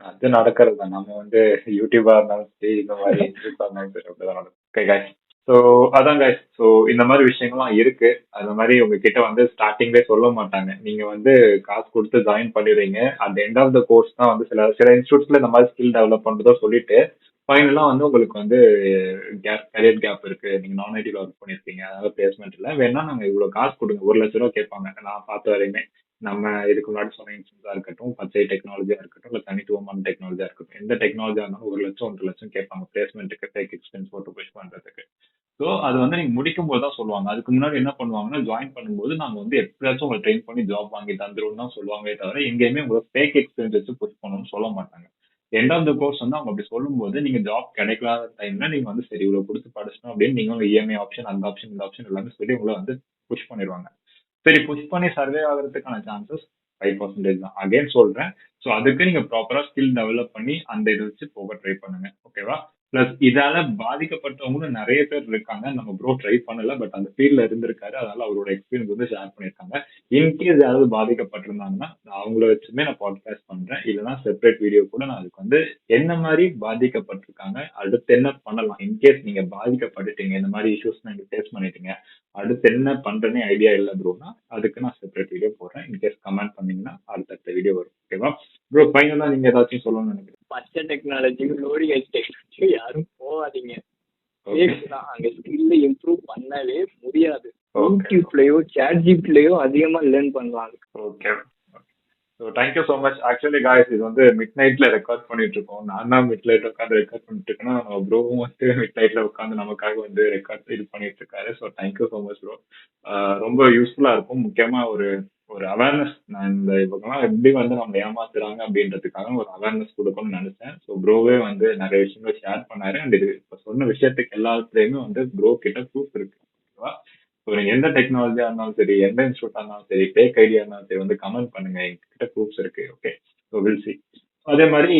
அது நடக்கிறது தான். நம்ம வந்து யூடியூபா இருந்தாலும் சரி, இந்த மாதிரி இன்ஸ்டியூட்டா இருந்தாலும் சரி, அப்படிதான் நடக்கும். ஸோ அதான் guys. ஸோ இந்த மாதிரி விஷயங்கள்லாம் இருக்கு. அந்த மாதிரி உங்ககிட்ட வந்து ஸ்டார்டிங்லேயே சொல்ல மாட்டாங்க. நீங்க வந்து காசு கொடுத்து ஜாயின் பண்ணிடுறீங்க. At end of the course தான் வந்து சில இன்ஸ்டியூட்ஸ்ல இந்த மாதிரி ஸ்கில் டெவலப் பண்றதோ சொல்லிட்டு ஃபைனலா வந்து உங்களுக்கு வந்து கரியர் கேப் இருக்கு, நீங்க நான் ஐடில ஒர்க் பண்ணிருக்கீங்க, அதனால பிளேஸ்மெண்ட் இல்லை, வேணா நாங்க இவ்வளவு காசு கொடுங்க, 1,00,000 கேட்பாங்க. நான் பார்த்த வரையுமே நம்ம இதுக்கு முன்னாடி சொன்ன இன்ஸ்டியூட்டா இருக்கட்டும், பச்சை டெக்னாலஜியா இருக்கட்டும், இல்லை தனித்துவமான டெக்னாலஜியா இருக்கட்டும், எந்த டெக்னாலஜியா இருந்தாலும் 1,00,000 1,00,000 கேட்பாங்க பிளேஸ்மெண்ட்டுக்கு, ஃபேக் எக்ஸ்பீரியன்ஸ் போட்டு புஷ் பண்றதுக்கு. ஸோ அது வந்து நீங்க முடிக்கும் போது தான் சொல்லுவாங்க. அதுக்கு முன்னாடி என்ன பண்ணுவாங்கன்னா, ஜாயின் பண்ணும்போது நாங்க வந்து எப்படியாச்சும் உங்களை ட்ரெயின் பண்ணி ஜாப் வாங்கி தந்துரும் தான் சொல்லுவாங்களே தவிர, எங்கேயுமே உங்களை ஃபேக் எக்ஸ்பீரியன்ஸ் வச்சு புஷ் பண்ணணும்னு சொல்ல மாட்டாங்க. எண்ட் ஆஃப் த கோர்ஸ் வந்து அவங்க அப்படி சொல்லும்போது நீங்க ஜாப் கிடைக்காத டைம்ல நீங்க வந்து சரி இவ்வளவு கொடுத்து படிச்சோம் அப்படின்னு நீங்க உங்க இஎம்ஐ ஆப்ஷன், அந்த ஆப்ஷன், இந்த ஆப்ஷன் எல்லாமே சொல்லி உங்களை வந்து புஷ் பண்ணிடுவாங்க. சரி, புஷ் பண்ணி சர்வே ஆகிறதுக்கான சான்சஸ் 5% தான். அகைன் சொல்றேன். ஸோ அதுக்கு நீங்க ப்ராப்பரா ஸ்கில் டெவலப் பண்ணி அந்த இதை வச்சு போக ட்ரை பண்ணுங்க. ஓகேவா? பிளஸ் இதால பாதிக்கப்பட்டவங்களும் நிறைய பேர் இருக்காங்க. நம்ம ப்ரோ ட்ரை பண்ணல, பட் அந்த ஃபீல்ட்ல இருந்திருக்காரு. அதனால அவரோட எக்ஸ்பீரியன்ஸ் வந்து ஷேர் பண்ணியிருக்காங்க. இன்கேஸ் யாராவது பாதிக்கப்பட்டிருந்தாங்கன்னா நான் அவங்கள வச்சுமே நான் பாட்காஸ்ட் பண்றேன். இல்லைன்னா செப்பரேட் வீடியோ கூட நான் அதுக்கு வந்து என்ன மாதிரி பாதிக்கப்பட்டிருக்காங்க, அடுத்து என்ன பண்ணலாம், இன்கேஸ் நீங்க பாதிக்கப்பட்டுட்டீங்க, இந்த மாதிரி இஷ்யூஸ் நீங்க ஃபேஸ் பண்ணிட்டீங்க, அடுத்து என்ன பண்றேன்னு ஐடியா இல்லை ப்ரோனா, அதுக்கு நான் செப்பரேட் வீடியோ போடுறேன். இன்கேஸ் கமெண்ட் பண்ணீங்கன்னா அடுத்த வீடியோ வரும். ஓகேவா ப்ரோ? ஃபைனலா நீங்க ஏதாச்சும் சொல்லணும்னு நினைக்கிறேன். பச்சை டெக்னாலஜி லோடிங் டெக்னாலஜி யாரும் போகாதீங்க. அங்க ஸ்கில்ல இம்ப்ரூவ் பண்ணவே முடியாது. யூடியூப்லயோ சாட்ஜிபிட்லயோ அதிகமா லேர்ன் பண்ணலாம். Okay. So thank you so much. Actually guys, இது வந்து மிட் நைட்ல ரெக்கார்ட் பண்ணிட்டு இருக்கோம். நான் தான் மிட் நைட்ல உட்காந்து ரெக்கார்ட் பண்ணிட்டு இருக்கேன்னா, நம்ம ப்ரோவும் வந்து மிட் நைட்ல உட்காந்து நமக்காக வந்து ரெக்கார்ட் இது பண்ணிட்டு இருக்காரு. So thank you so much bro. ரொம்ப யூஸ்ஃபுல்லா இருக்கும். முக்கியமா ஒரு அவேர்னஸ், நான் இந்த இவங்கெல்லாம் எப்படி வந்து நம்ம ஏமாத்துறாங்க அப்படின்றதுக்காக ஒரு அவேர்னஸ் கொடுக்கணும்னு நினைச்சேன். ஸோ ப்ரோவே வந்து நிறைய விஷயங்கள் ஷேர் பண்ணாரு. அண்ட் இது இப்போ சொன்ன விஷயத்துக்கு எல்லாத்துலயுமே வந்து ப்ரோ கிட்ட ப்ரூஃப் இருக்கு. ஓகேவா? ஸோ நீங்க எந்த டெக்னாலஜியா இருந்தாலும் சரி, எந்த இன்ஸ்டியூட்டா இருந்தாலும் சரி, ஃபேக் ஐடியா இருந்தாலும் சரி, வந்து கமெண்ட் பண்ணுங்க. எங்ககிட்ட ப்ரூஃப்ஸ் இருக்கு. Okay, so will see. அதே மாதிரி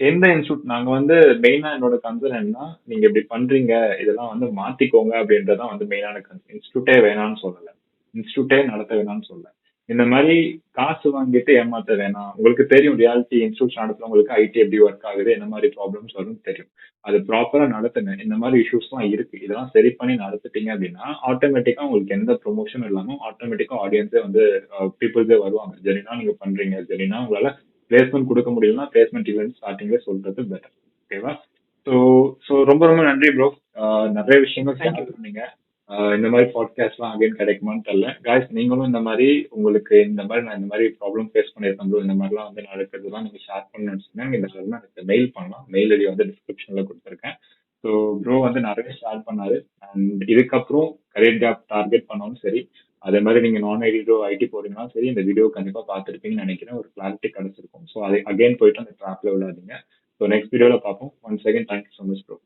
எந்த இன்ஸ்டியூட், நாங்க வந்து மெயினா என்னோட கன்சர்ன் என்னன்னா, நீங்க இப்படி பண்றீங்க, இதெல்லாம் வந்து மாத்திக்கோங்க அப்படின்றதான் வந்து மெயினான கன்சர்ன். இன்ஸ்டியூட்டே வேணாம்னு சொல்லல, இன்ஸ்டியூட்டே நடத்த வேணாம்னு சொல்லல. இந்த மாதிரி காசு வாங்கிட்டு ஏமாத்த வேணாம். உங்களுக்கு தெரியும் ரியாலிட்டி, இன்ஸ்டியூட் நடத்துறவங்களுக்கு ஐடி எப்படி ஒர்க் ஆகுது, என்ன மாதிரி ப்ராப்ளம்ஸ் வரும்னு தெரியும். அது ப்ராப்பரா நடத்துங்க. இந்த மாதிரி இஷ்யூஸ்லாம் இருக்கு, இதெல்லாம் சரி பண்ணி நடத்திட்டீங்க அப்படின்னா ஆட்டோமேட்டிக்கா உங்களுக்கு எந்த ப்ரொமோஷன் இல்லாம ஆட்டோமேட்டிக்கா ஆடியன்ஸே வந்து பீப்புள்ஸே வருவாங்க. சரினா நீங்க பண்றீங்க, சரினா உங்களால பிளேஸ்மெண்ட் கொடுக்க முடியலன்னா பிளேஸ்மெண்ட் ஈவெண்ட் ஸ்டார்டிங்ல சொல்றது பெட்டர். ஓகேவா? ஸோ ஸோ ரொம்ப ரொம்ப நன்றி ப்ரோ. நிறைய விஷயங்கள் ஷேர் பண்ணீங்க. இந்த மாதிரி பாட்காஸ்ட்லாம் அகைன் கிடைக்குமான்னு தெரியல. காய்ஸ், நீங்களும் இந்த மாதிரி உங்களுக்கு இந்த மாதிரி நான் இந்த மாதிரி ப்ராப்ளம் ஃபேஸ் பண்ணியிருக்கேன் ப்ரோ, இந்த மாதிரிலாம் வந்து நடக்கிறதுலாம் நீங்கள் ஷேர் பண்ணணும்னு சொன்னாங்க, இந்த மாதிரிலாம் எனக்கு மெயில் பண்ணலாம். மெயில் ஐடி வந்து டிஸ்கிரிப்ஷனில் கொடுத்துருக்கேன். ஸோ ப்ரோ வந்து நிறைய ஷேர் பண்ணாரு. அண்ட் இதுக்கப்புறம் கரியர் கேப் டார்கெட் பண்ணாலும் சரி, அதே மாதிரி நீங்கள் நான் ஐடி டு ஐடி போறீங்கன்னா சரி, இந்த வீடியோ கண்டிப்பாக பார்த்துருப்பீங்கன்னு நினைக்கிறேன். ஒரு கிளாரிட்டி கிடைச்சிருக்கும். ஸோ அதை அகைன் போயிட்டு அந்த ட்ராப்ல விடாதீங்க. ஸோ நெக்ஸ்ட் வீடியோவில் பார்ப்போம். Once again thank you so much bro.